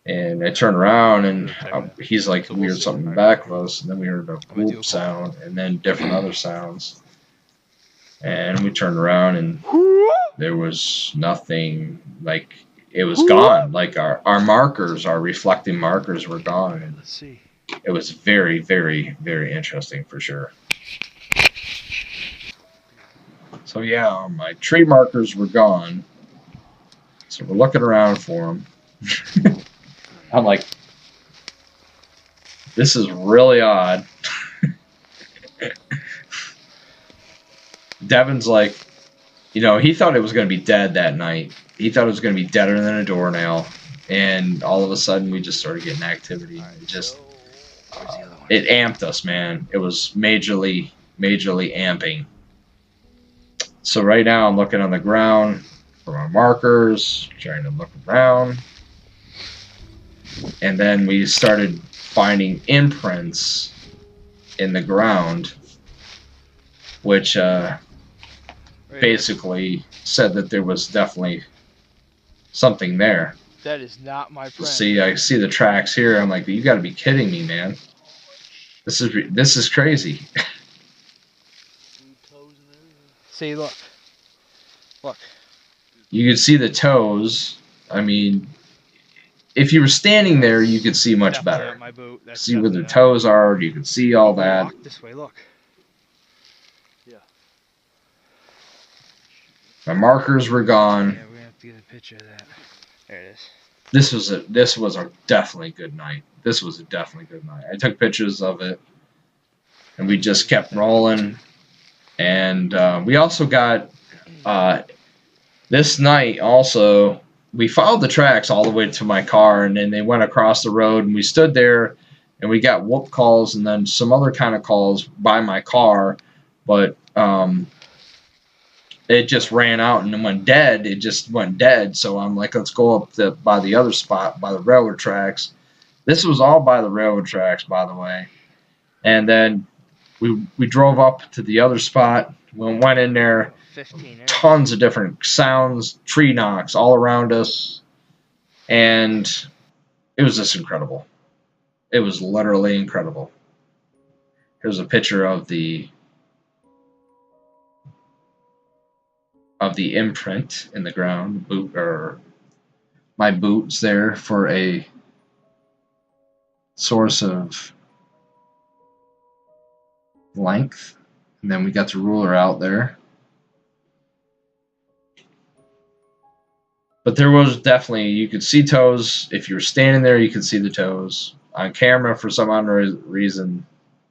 and I turned around, and he's like, we heard something back of us, and then we heard a whoop sound, and then different other sounds. And we turned around, and there was nothing. Like, it was gone. Like our markers, our reflecting markers were gone. Let's see. It was very, very, very interesting for sure. So yeah, my tree markers were gone. So we're looking around for them. I'm like, this is really odd. Devin's like, you know, he thought it was going to be dead that night. He thought it was going to be deader than a doornail. And all of a sudden, we just started getting activity. It just, it amped us, man. It was majorly amping. So right now, I'm looking on the ground for my markers, trying to look around. And then we started finding imprints in the ground, which basically said that there was definitely something there. That is not my friend. See, I see the tracks here. I'm like, you got to be kidding me, man. This is crazy. See, look. Look. You could see the toes. I mean, if you were standing there, you could see much Definitely better. not my boot. That's See where the definitely not toes are. You can see all that. Walk this way. Look. Yeah. My markers were gone. Yeah, we're gonna have to get a picture of that. There it is. This was a definitely good night. This was a definitely good night. I took pictures of it, and we just kept rolling. And we also got this night. Also, we followed the tracks all the way to my car, and then they went across the road, and we stood there, and we got whoop calls, and then some other kind of calls by my car, but it just ran out and went dead. It just went dead. So I'm like, let's go up by the other spot, by the railroad tracks. This was all by the railroad tracks, by the way. And then we drove up to the other spot. We went in there. 15. Tons of different sounds, tree knocks all around us. And it was just incredible. It was literally incredible. Here's a picture of the imprint in the ground, my boots there for a source of length. And then we got the ruler out there. But there was definitely, you could see toes. If you were standing there, you could see the toes. On camera, for some unknown reason,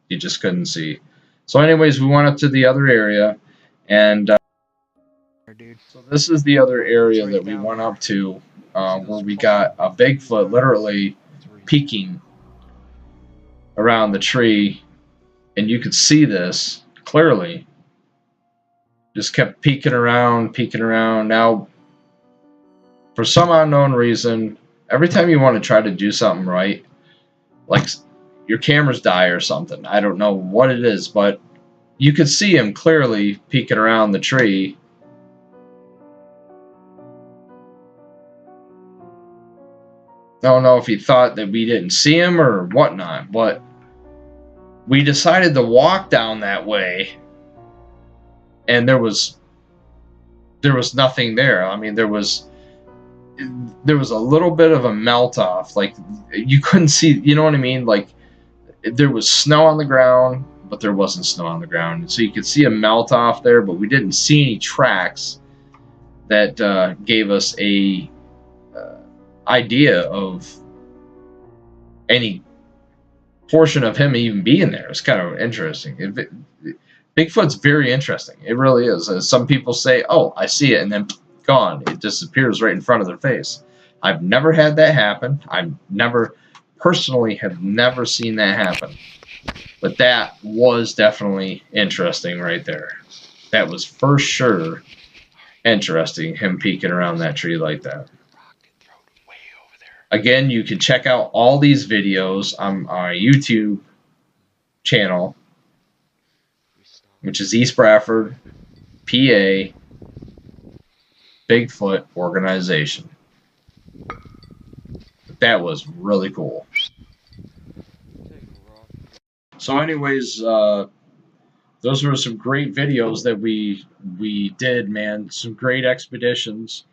you just couldn't see. So anyways, we went up to the other area, and so this is the other area that we went up to, where we got a Bigfoot literally peeking around the tree, and you could see this clearly. Just kept peeking around, peeking around. Now, for some unknown reason, every time you want to try to do something right, like your cameras die or something, I don't know what it is, but you could see him clearly peeking around the tree. I don't know if he thought that we didn't see him or whatnot, but we decided to walk down that way, and there was nothing there. I mean, there was a little bit of a melt off. Like, you couldn't see, you know what I mean? Like, there was snow on the ground, but there wasn't snow on the ground. So you could see a melt off there, but we didn't see any tracks that gave us a idea of any portion of him even being there. It's kind of interesting. Bigfoot's very interesting. It really is. Some people say, oh, I see it, and then gone. It disappears right in front of their face. I've never had that happen. Personally have never seen that happen. But that was definitely interesting right there. That was for sure interesting, him peeking around that tree like that. Again, you can check out all these videos on our YouTube channel, which is East Bradford, PA, Bigfoot Organization. That was really cool. So anyways, those were some great videos that we did, man. Some great expeditions.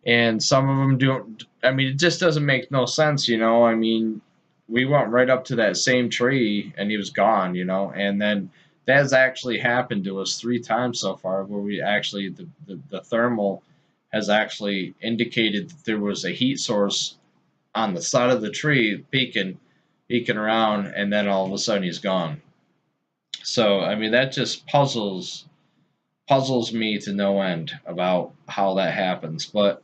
And some of them don't, I mean, it just doesn't make no sense, you know. I mean, we went right up to that same tree and he was gone, you know. And then that has actually happened to us 3 times so far, where we actually, the thermal has actually indicated that there was a heat source on the side of the tree peeking around, and then all of a sudden he's gone. So, I mean, that just puzzles me to no end about how that happens. But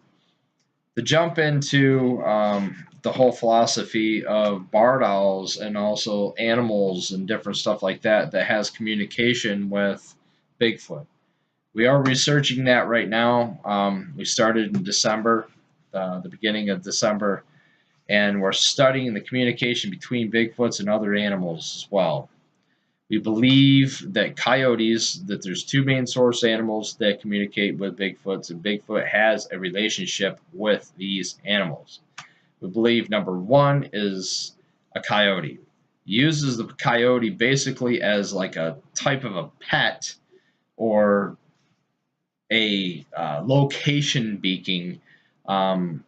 to jump into the whole philosophy of barred owls and also animals and different stuff like that has communication with Bigfoot. We are researching that right now. We started in December, the beginning of December, and we're studying the communication between Bigfoots and other animals as well. We believe that coyotes, that there's two main source animals that communicate with Bigfoots, and Bigfoot has a relationship with these animals. We believe number one is a coyote. Uses the coyote basically as like a type of a pet or a location beacon. I'm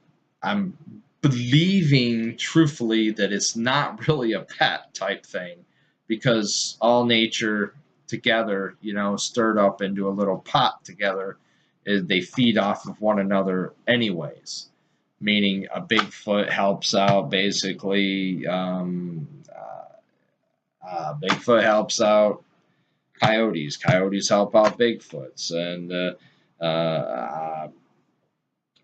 believing truthfully that it's not really a pet type thing, because all nature together, you know, stirred up into a little pot together, they feed off of one another anyways. Meaning a Bigfoot helps out basically. Bigfoot helps out coyotes. Coyotes help out Bigfoots, and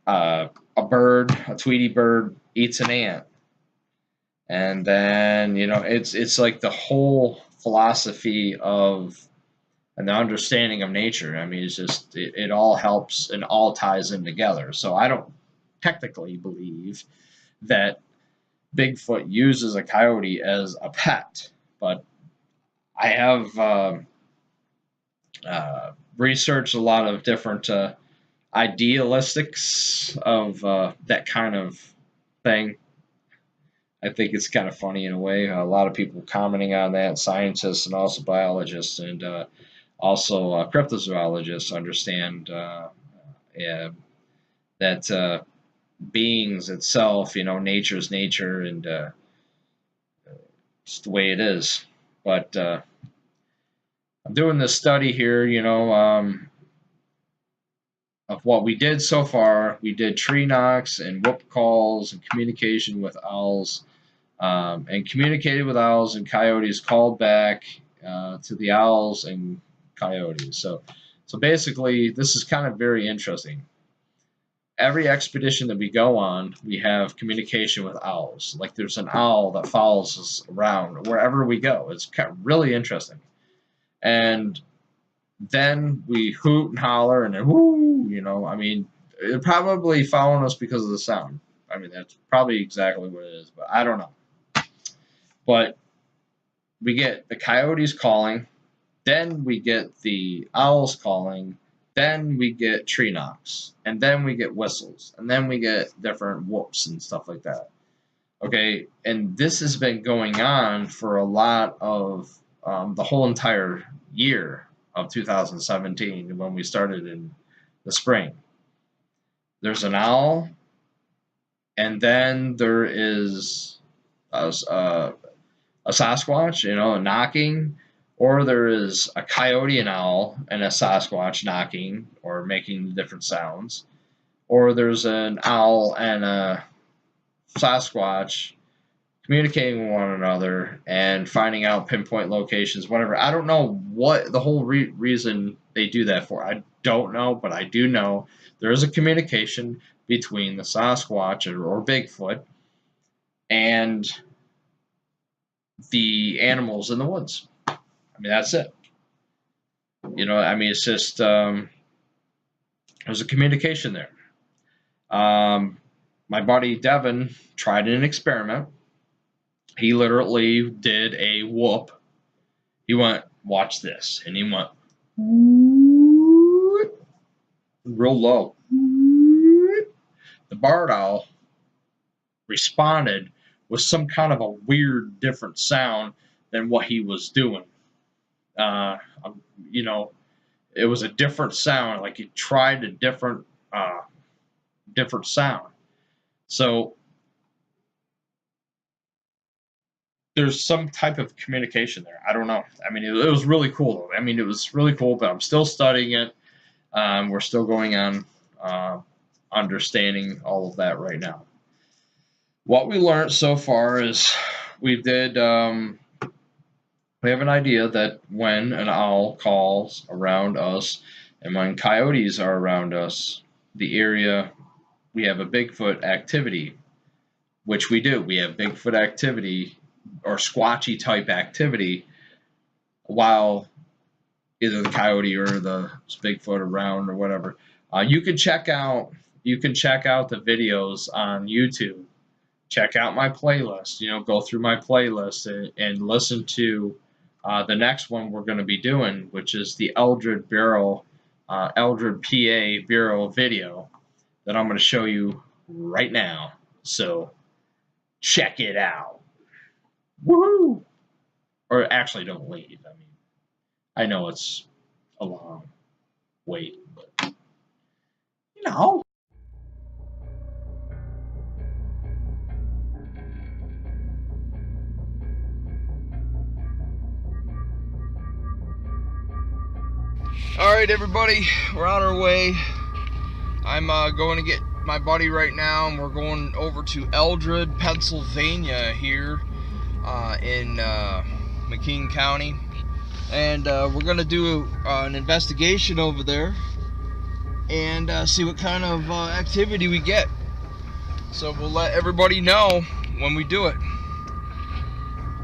a bird, a Tweety bird, eats an ant. And then, you know, it's like the whole philosophy of and the understanding of nature. I mean, it's just it all helps and all ties in together. So I don't technically believe that Bigfoot uses a coyote as a pet, but I have researched a lot of different idealistics of that kind of thing. I think it's kind of funny in a way. A lot of people commenting on that, scientists and also biologists and also cryptozoologists understand that beings itself, you know, nature's nature, and it's the way it is. But I'm doing this study here, you know, of what we did so far. We did tree knocks and whoop calls and communication with owls. And communicated with owls and coyotes, called back to the owls and coyotes. So basically, this is kind of very interesting. Every expedition that we go on, we have communication with owls. Like there's an owl that follows us around wherever we go. It's kind of really interesting. And then we hoot and holler and then whoo, you know. I mean, they're probably following us because of the sound. I mean, that's probably exactly what it is, but I don't know. But we get the coyotes calling, then we get the owls calling, then we get tree knocks, and then we get whistles, and then we get different whoops and stuff like that. Okay, and this has been going on for a lot of the whole entire year of 2017 when we started in the spring. There's an owl, and then there is a Sasquatch, you know, knocking, or there is a coyote, an owl, and a Sasquatch knocking or making different sounds, or there's an owl and a Sasquatch communicating with one another and finding out pinpoint locations, whatever. I don't know what the whole reason they do that for. I don't know, but I do know there is a communication between the Sasquatch or Bigfoot and the animals in the woods. I mean, that's it. You know, I mean, it's just there's a communication there. My buddy Devin tried an experiment. He literally did a whoop. He went, watch this, and he went real low. The barred owl responded with some kind of a weird, different sound than what he was doing. You know, it was a different sound. Like he tried a different sound. So there's some type of communication there. I don't know. I mean, it was really cool, though. I mean, it was really cool, but I'm still studying it. We're still going on understanding all of that right now. What we learned so far is we have an idea that when an owl calls around us and when coyotes are around us, the area, we have a Bigfoot activity, which we do. We have Bigfoot activity or Squatchy type activity while either the coyote or the Bigfoot around or whatever. You can check out the videos on YouTube. Check out my playlist. You know, go through my playlist and listen to the next one we're going to be doing, which is the Eldred PA Bureau video that I'm going to show you right now. So check it out. Woohoo! Or actually, don't leave. I mean, I know it's a long wait, but you know. Alright everybody, we're on our way. I'm going to get my buddy right now, and we're going over to Eldred, Pennsylvania here in McKean County. And we're going to do an investigation over there and see what kind of activity we get. So we'll let everybody know when we do it.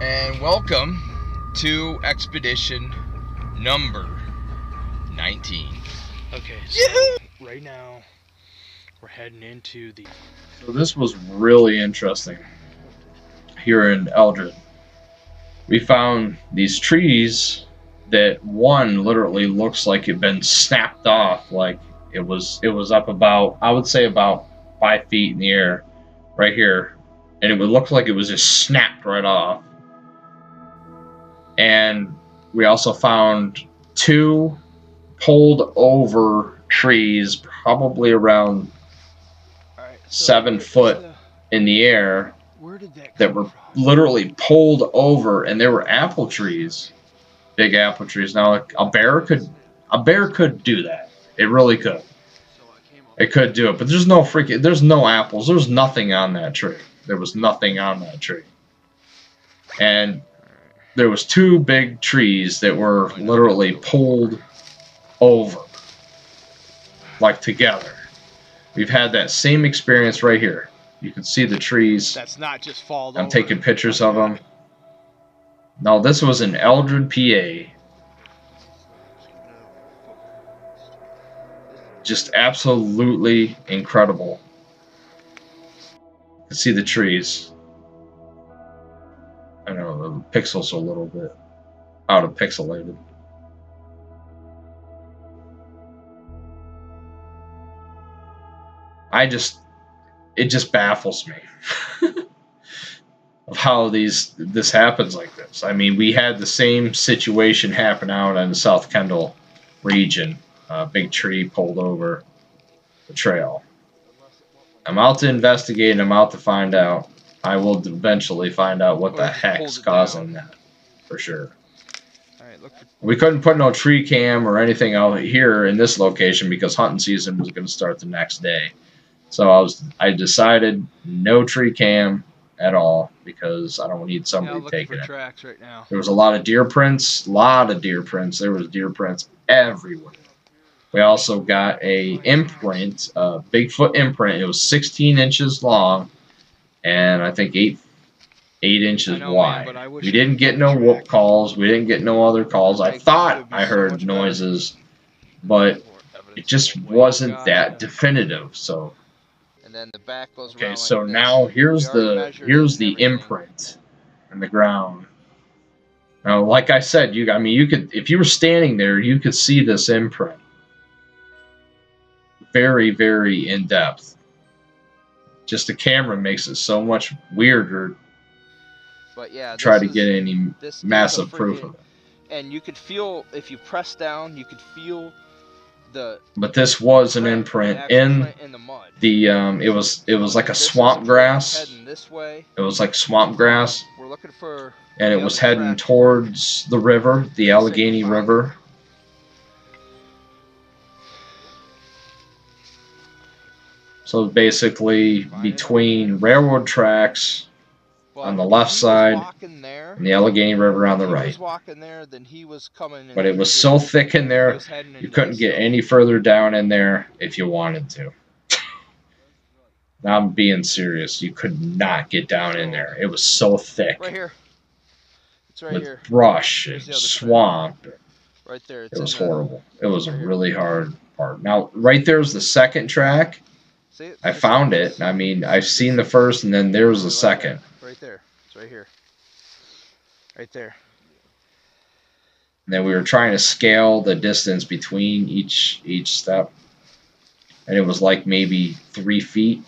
And welcome to expedition number 19. Okay, so right now we're heading into the... So this was really interesting here in Eldred. We found these trees that one literally looks like it'd been snapped off, like it was up about, I would say about 5 feet in the air right here, and it would look like it was just snapped right off. And we also found 2 pulled over trees, probably around 7 foot in the air, that were literally pulled over, and they were apple trees, big apple trees. Now a bear could do that. It really could. It could do it, but there's no apples. There's nothing on that tree. There was nothing on that tree, and there was 2 big trees that were literally pulled over, like together. We've had that same experience right here. You can see the trees. That's not just fall over. I'm taking pictures of them. No, this was in Eldred, PA. Just absolutely incredible. You can see the trees. I know the pixels are a little bit out of pixelated. It just baffles me of how this happens like this. I mean, we had the same situation happen out in the South Kendall region. A big tree pulled over the trail. I'm out to investigate, and I'm out to find out. I will eventually find out what the heck's causing that, for sure. We couldn't put no tree cam or anything out here in this location because hunting season was going to start the next day. So I decided no tree cam at all because I don't need somebody taking it. Tracks right now. There was a lot of deer prints, There was deer prints everywhere. We also got a imprint, a Bigfoot imprint. It was 16 inches long and I think 8 inches wide. Man, we didn't get no whoop calls. We didn't get no other calls. I thought I heard noises, but it just wasn't that definitive. So. And then the back goes Okay, around so like now this. here's the imprint in the ground. Now, like I said, you could, if you were standing there, you could see this imprint. Very, very in depth. Just the camera makes it so much weirder. But yeah, try to get any massive proof of it. And you could feel, if you press down, you could feel the. But this was an imprint in the mud. It was like a swamp grass. This way. It was like swamp grass. We're looking for. And it was heading towards the river, the Allegheny River. So basically, between railroad tracks on the left side and the Allegheny River on the right. But it was so thick in there, you couldn't get any further down in there if you wanted to. Now I'm being serious. You could not get down in there. It was so thick. Right here. It's right with here. Brush and swamp. Right there. It was horrible. It was a really hard part. Now, right there's the second track. I found it. I mean, I've seen the first, and then there was the second. Right there. It's right here. Right there. And then we were trying to scale the distance between each step, and it was like maybe 3 feet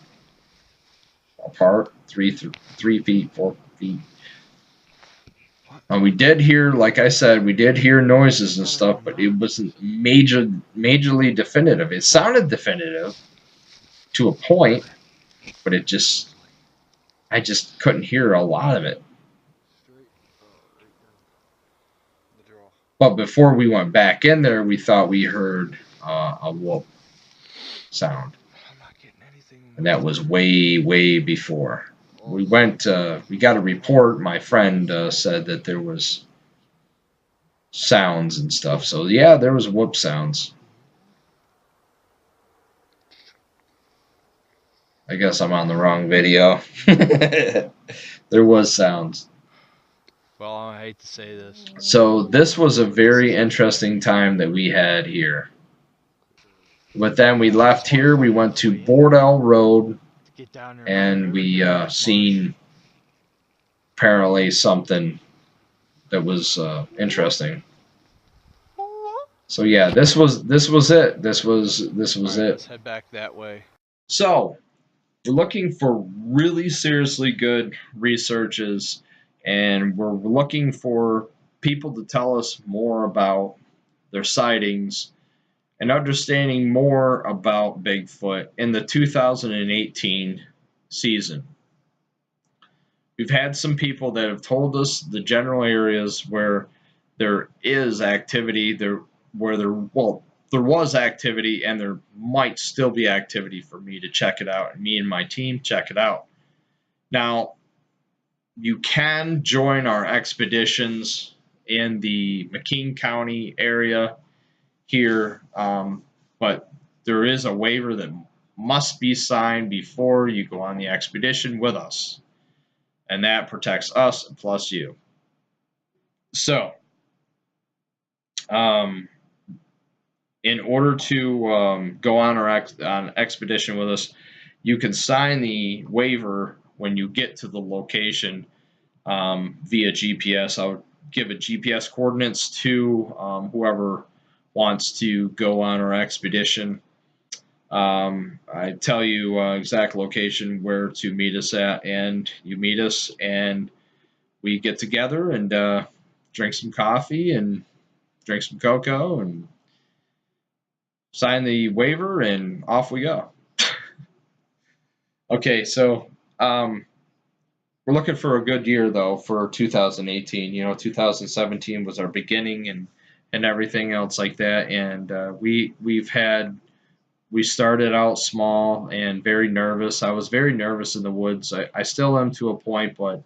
apart, 3 feet, 4 feet. And we did hear, like I said, we did hear noises and stuff, but it wasn't majorly definitive. It sounded definitive to a point, but I just couldn't hear a lot of it. But before we went back in there, we thought we heard a whoop sound, and that was way before. We went. We got a report. My friend said that there was sounds and stuff. So yeah, there was whoop sounds. I guess I'm on the wrong video. There was sounds. Well, I hate to say this. So this was a very interesting time that we had here. But then we left here. We went to Bordell Road, Get down there and we seen apparently something that was interesting. So yeah, this was it. This was it. Let's head back that way. So we're looking for really seriously good researches, and we're looking for people to tell us more about their sightings and understanding more about Bigfoot in the 2018 season. We've had some people that have told us the general areas where there is activity, there was activity, and there might still be activity for me to check it out, and me and my team check it out. Now, you can join our expeditions in the McKean County area here, but there is a waiver that must be signed before you go on the expedition with us, and that protects us plus you. So, in order to go on our expedition with us, you can sign the waiver when you get to the location via GPS. I'll give a GPS coordinates to whoever wants to go on our expedition. I tell you exact location where to meet us at, and you meet us, and we get together and drink some coffee and drink some cocoa and sign the waiver, and off we go. Okay, so we're looking for a good year though for 2018. 2017 was our beginning and everything else like that, and we started out small and very nervous. I was very nervous in the woods. I still am to a point, but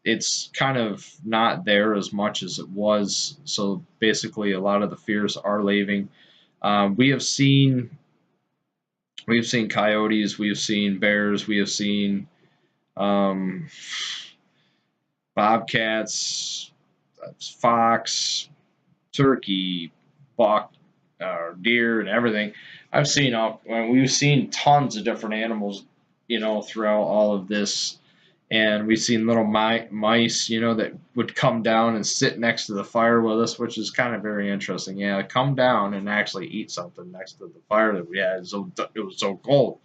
it's kind of not there as much as it was. So basically, a lot of the fears are leaving. We have seen coyotes, we have seen bears, we have seen bobcats, fox, turkey, buck, deer, and everything. We've seen tons of different animals, throughout all of this. And we've seen little mice, that would come down and sit next to the fire with us, which is kind of very interesting. Yeah, come down and actually eat something next to the fire that we had. It was so cold.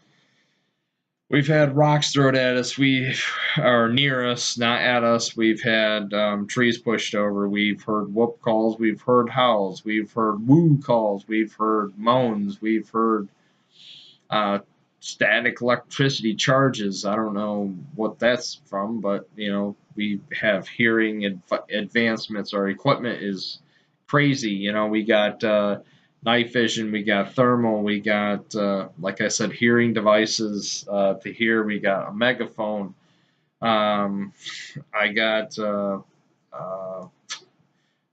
We've had rocks thrown at us. Are near us, not at us. We've had trees pushed over. We've heard whoop calls. We've heard howls. We've heard woo calls. We've heard moans. We've heard static electricity charges. I don't know what that's from, but we have hearing advancements. Our equipment is crazy. We got night vision, we got thermal, we got like I said, hearing devices to hear. We got a megaphone. I got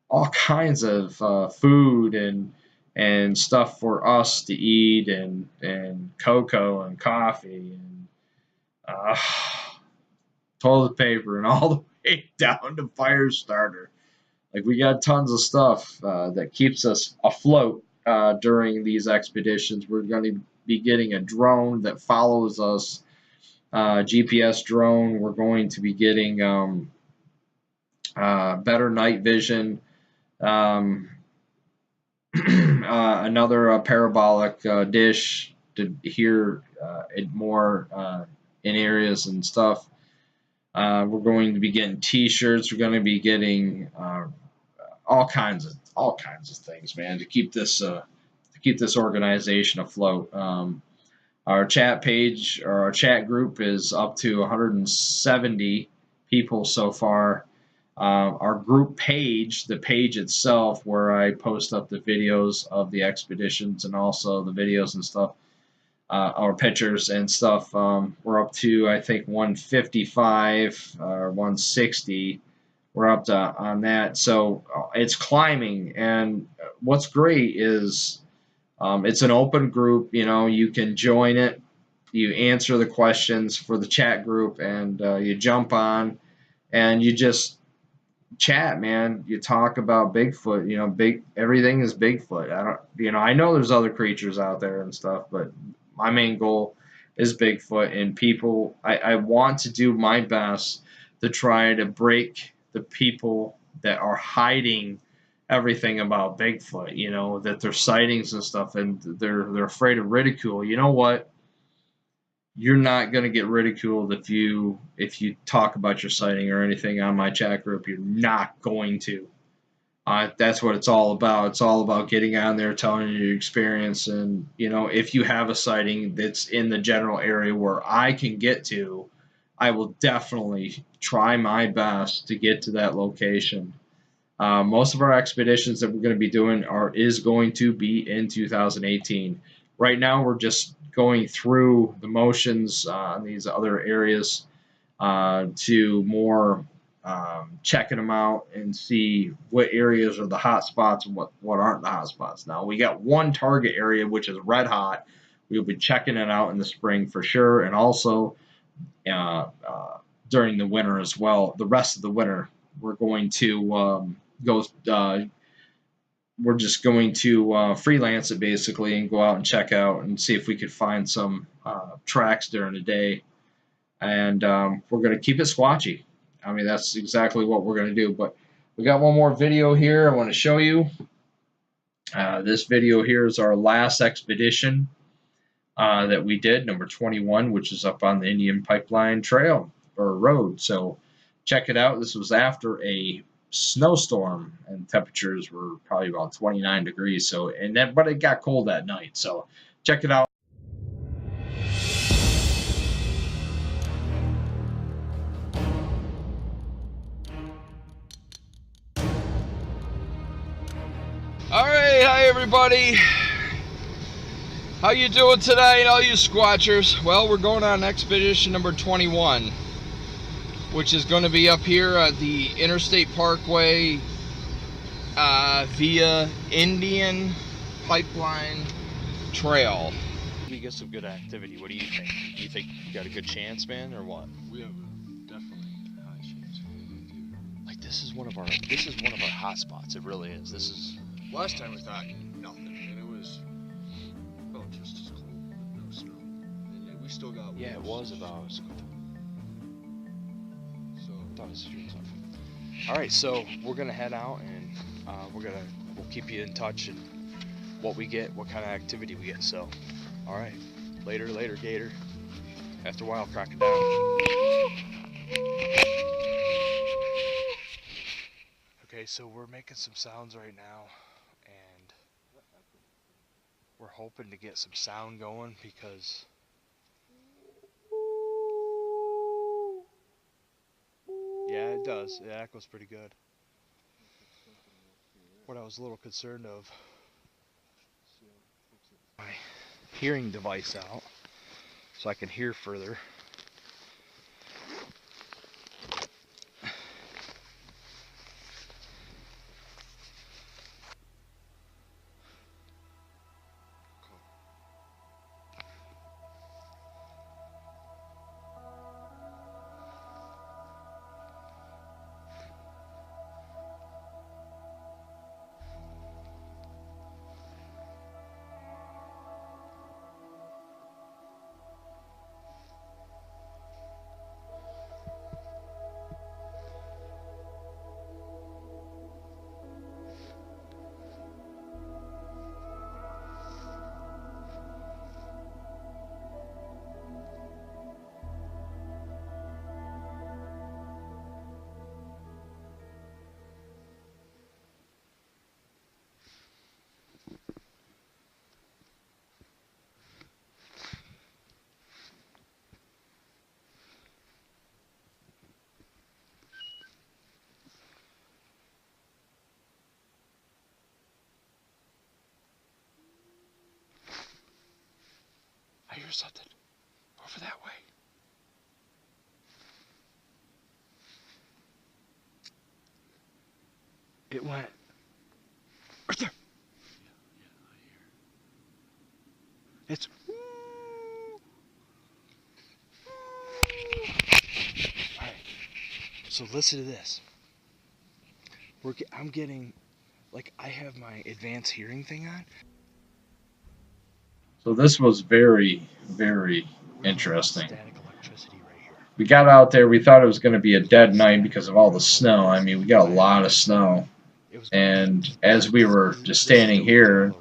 all kinds of food and stuff for us to eat, and cocoa and coffee and toilet paper and all the way down to fire starter. Like, we got tons of stuff that keeps us afloat during these expeditions. We're going to be getting a drone that follows us, GPS drone. We're going to be getting better night vision. Um, another parabolic dish to hear it more in areas and stuff. We're going to be getting T-shirts. We're going to be getting all kinds of things, man, to keep this organization afloat. Our chat page or our chat group is up to 170 people so far. Our group page, the page itself, where I post up the videos of the expeditions and also the videos and stuff, our pictures and stuff, we're up to, I think, 155 or 160. We're up to on that, so it's climbing. And what's great is it's an open group. You can join it. You answer the questions for the chat group, and you jump on, and you just chat, man. You talk about Bigfoot. Everything is Bigfoot. I know there's other creatures out there and stuff, but my main goal is Bigfoot. And people, I want to do my best to try to break the people that are hiding everything about Bigfoot. That there's sightings and stuff, and they're afraid of ridicule. You know what? You're not going to get ridiculed if you talk about your sighting or anything on my chat group. You're not going to. That's what it's all about. It's all about getting on there, telling your experience, and if you have a sighting that's in the general area where I can get to, I will definitely try my best to get to that location. Most of our expeditions that we're going to be doing is going to be in 2018. Right now, we're just going through the motions in these other areas to more checking them out and see what areas are the hot spots and what aren't the hot spots. Now, we got one target area, which is red hot. We'll be checking it out in the spring for sure, and also during the winter as well. The rest of the winter, we're going to we're just going to freelance it basically and go out and check out and see if we could find some tracks during the day. And we're going to keep it squatchy. I mean, that's exactly what we're going to do. But we got one more video here I want to show you. This video here is our last expedition that we did, number 21, which is up on the Indian Pipeline Trail or road. So check it out. This was after a snowstorm, and temperatures were probably about 29 degrees. But it got cold that night. So check it out. All right, hi everybody. How you doing today, all you squatchers? Well, we're going on expedition number 21, which is going to be up here at the Interstate Parkway via Indian Pipeline Trail. We get some good activity. What do you think? Do you think you got a good chance, man, or what? We have definitely a high chance. Like this is one of our hot spots. It really is. This is. Last time we thought nothing, and it was just as cold, but no snow. And we still got. Yeah, it was about. So I thought it was tough. All right, so we're gonna head out, and we'll keep you in touch and what we get, what kind of activity we get. So, all right, later, Gator. After a while, crocodile. Okay, so we're making some sounds right now, and we're hoping to get some sound going because yeah, it does. It echoes pretty good. What I was a little concerned of, my hearing device out so I can hear further. There's something over that way. It went right there. It's alright. So listen to this. I'm getting, like, I have my advanced hearing thing on. So this was very, very interesting. Static electricity right here. We got out there, we thought it was going to be a dead night because of all the snow. I mean, we got a lot of snow. And as we were just standing here,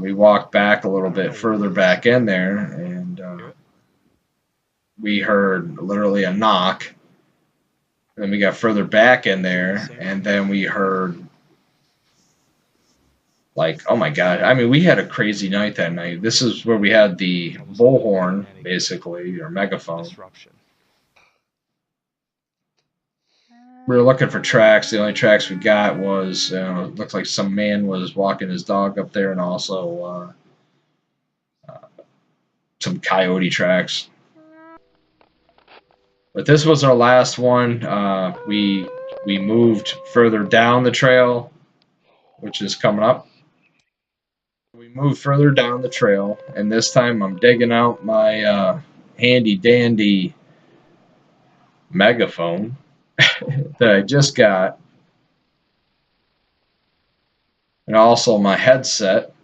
we walked back a little bit further back in there, and we heard literally a knock. Then we got further back in there, and then we heard, like, oh my God. I mean, we had a crazy night that night. This is where we had the bullhorn, basically, or megaphone. We were looking for tracks. The only tracks we got was, it looked like some man was walking his dog up there, and also some coyote tracks. But this was our last one. We moved further down the trail, which is coming up. We moved further down the trail, and this time I'm digging out my handy dandy megaphone that I just got, and also my headset.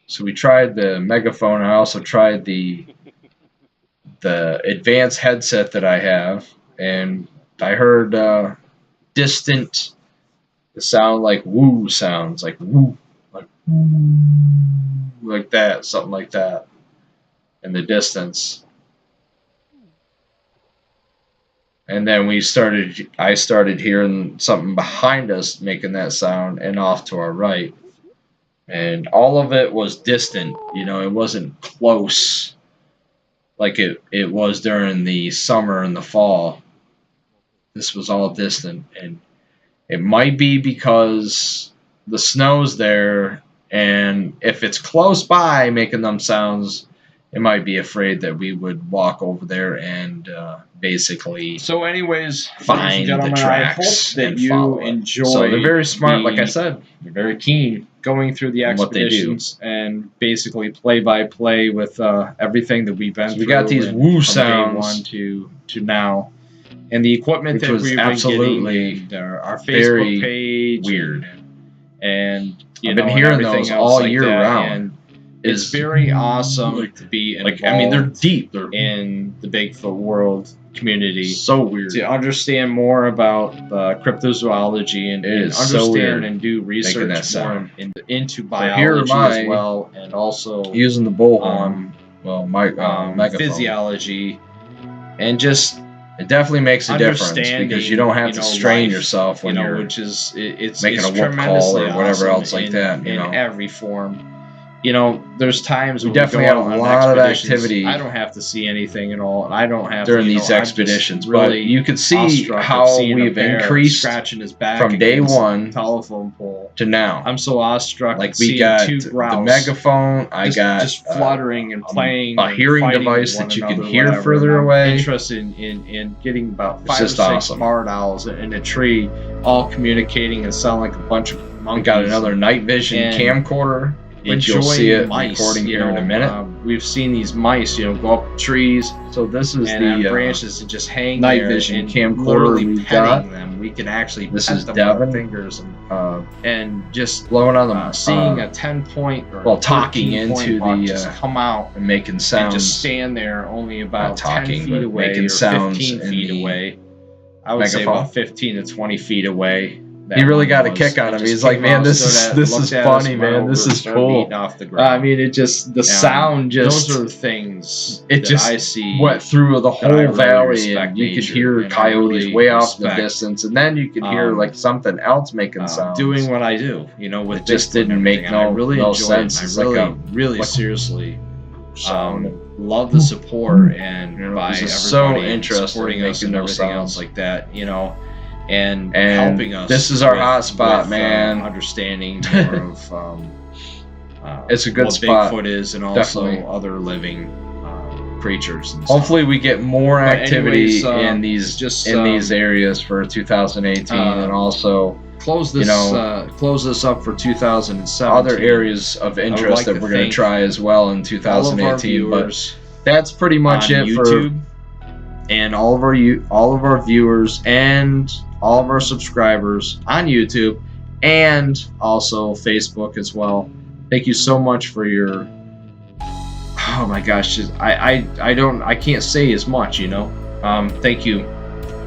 So we tried the megaphone. I also tried the advanced headset that I have, and I heard distant, the sound like woo sounds, like woo, like that, something like that, in the distance. And then I started hearing something behind us making that sound, and off to our right. And all of it was distant, it wasn't close like it was during the summer and the fall. This was all distant, and it might be because the snow's there, and if it's close by making them sounds, it might be afraid that we would walk over there and basically. So, anyways, find the tracks that you enjoy. So they're very smart, like I said. They're very keen going through the expeditions and basically play by play with everything that we've been through. We got these woo sounds from day one to now, and the equipment that we've absolutely been getting, our Facebook page, weird, and I've been hearing those all year round. It's very awesome to be involved. I mean, they're deep. They're in the Bigfoot world community. So weird. To understand more about cryptozoology and understand and do research more into biology as well, and also using the bullhorn, physiology, and just it definitely makes a difference because you don't have to strain yourself when you're which is it's making a whoop call or whatever else like that. In every form. There's times we definitely have a lot of activity. I don't have to see anything at all. I don't have during these expeditions, but you can see how we've increased scratching his back from day one telephone pole to now. I'm so awestruck. Like we got the megaphone. I got just fluttering and playing a hearing device that you can hear further away. Interested in getting about 5 or 6 barred owls in a tree, all communicating and sound like a bunch of monkeys. We got another night vision camcorder. Which you'll see it recording here in a minute. We've seen these mice, go up trees. So this is the branches and just hang night there vision and camcorder we've got. Them. We can actually this is Devin fingers and just blowing on them, seeing a 10-point or talking into the just come out and making sounds. And just stand there only about 10 feet away, making sounds 15 feet away. I would say about 15 to 20 feet away. He really got a kick out of me. He's like, man, this is funny, man. This is cool. I mean, it just the sound just those are things it just I see went through the whole valley, and you could hear coyotes way off in the distance, and then you could hear like something else making sounds. Doing what I do, with it just didn't make no sense. I really seriously love the support and by everybody so interested supporting us and everything else like that, and helping us. This is our hot spot, man. Understanding more of it's a good spot. What Bigfoot is, and also other living creatures. Hopefully, we get more But activity anyways, in these just, in these areas for 2018, and also close this up for 2017. other areas of interest like that to we're going to thank try as well in all of our 2018. But viewers that's pretty much on it YouTube. and all of our viewers and all of our subscribers on YouTube and also Facebook as well. Thank you so much for your. Oh my gosh, I can't say as much, you know. Thank you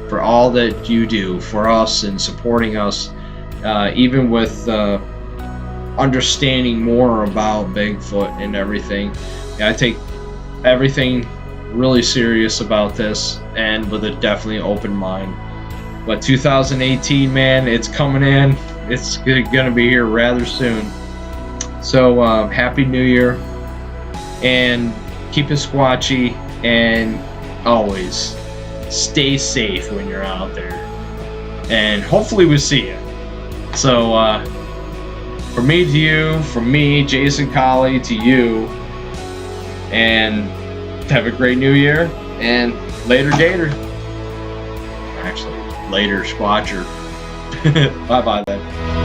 for all that you do for us and supporting us, even with understanding more about Bigfoot and everything. I take everything really serious about this and with a definitely open mind. But 2018, man, it's coming in. It's gonna be here rather soon. So happy New Year, and keep it squatchy, and always stay safe when you're out there. And hopefully we see you. So from me to you, from me, Jason Colley, to you, and have a great New Year, and later Gator. Actually, later Squatcher. Bye-bye then.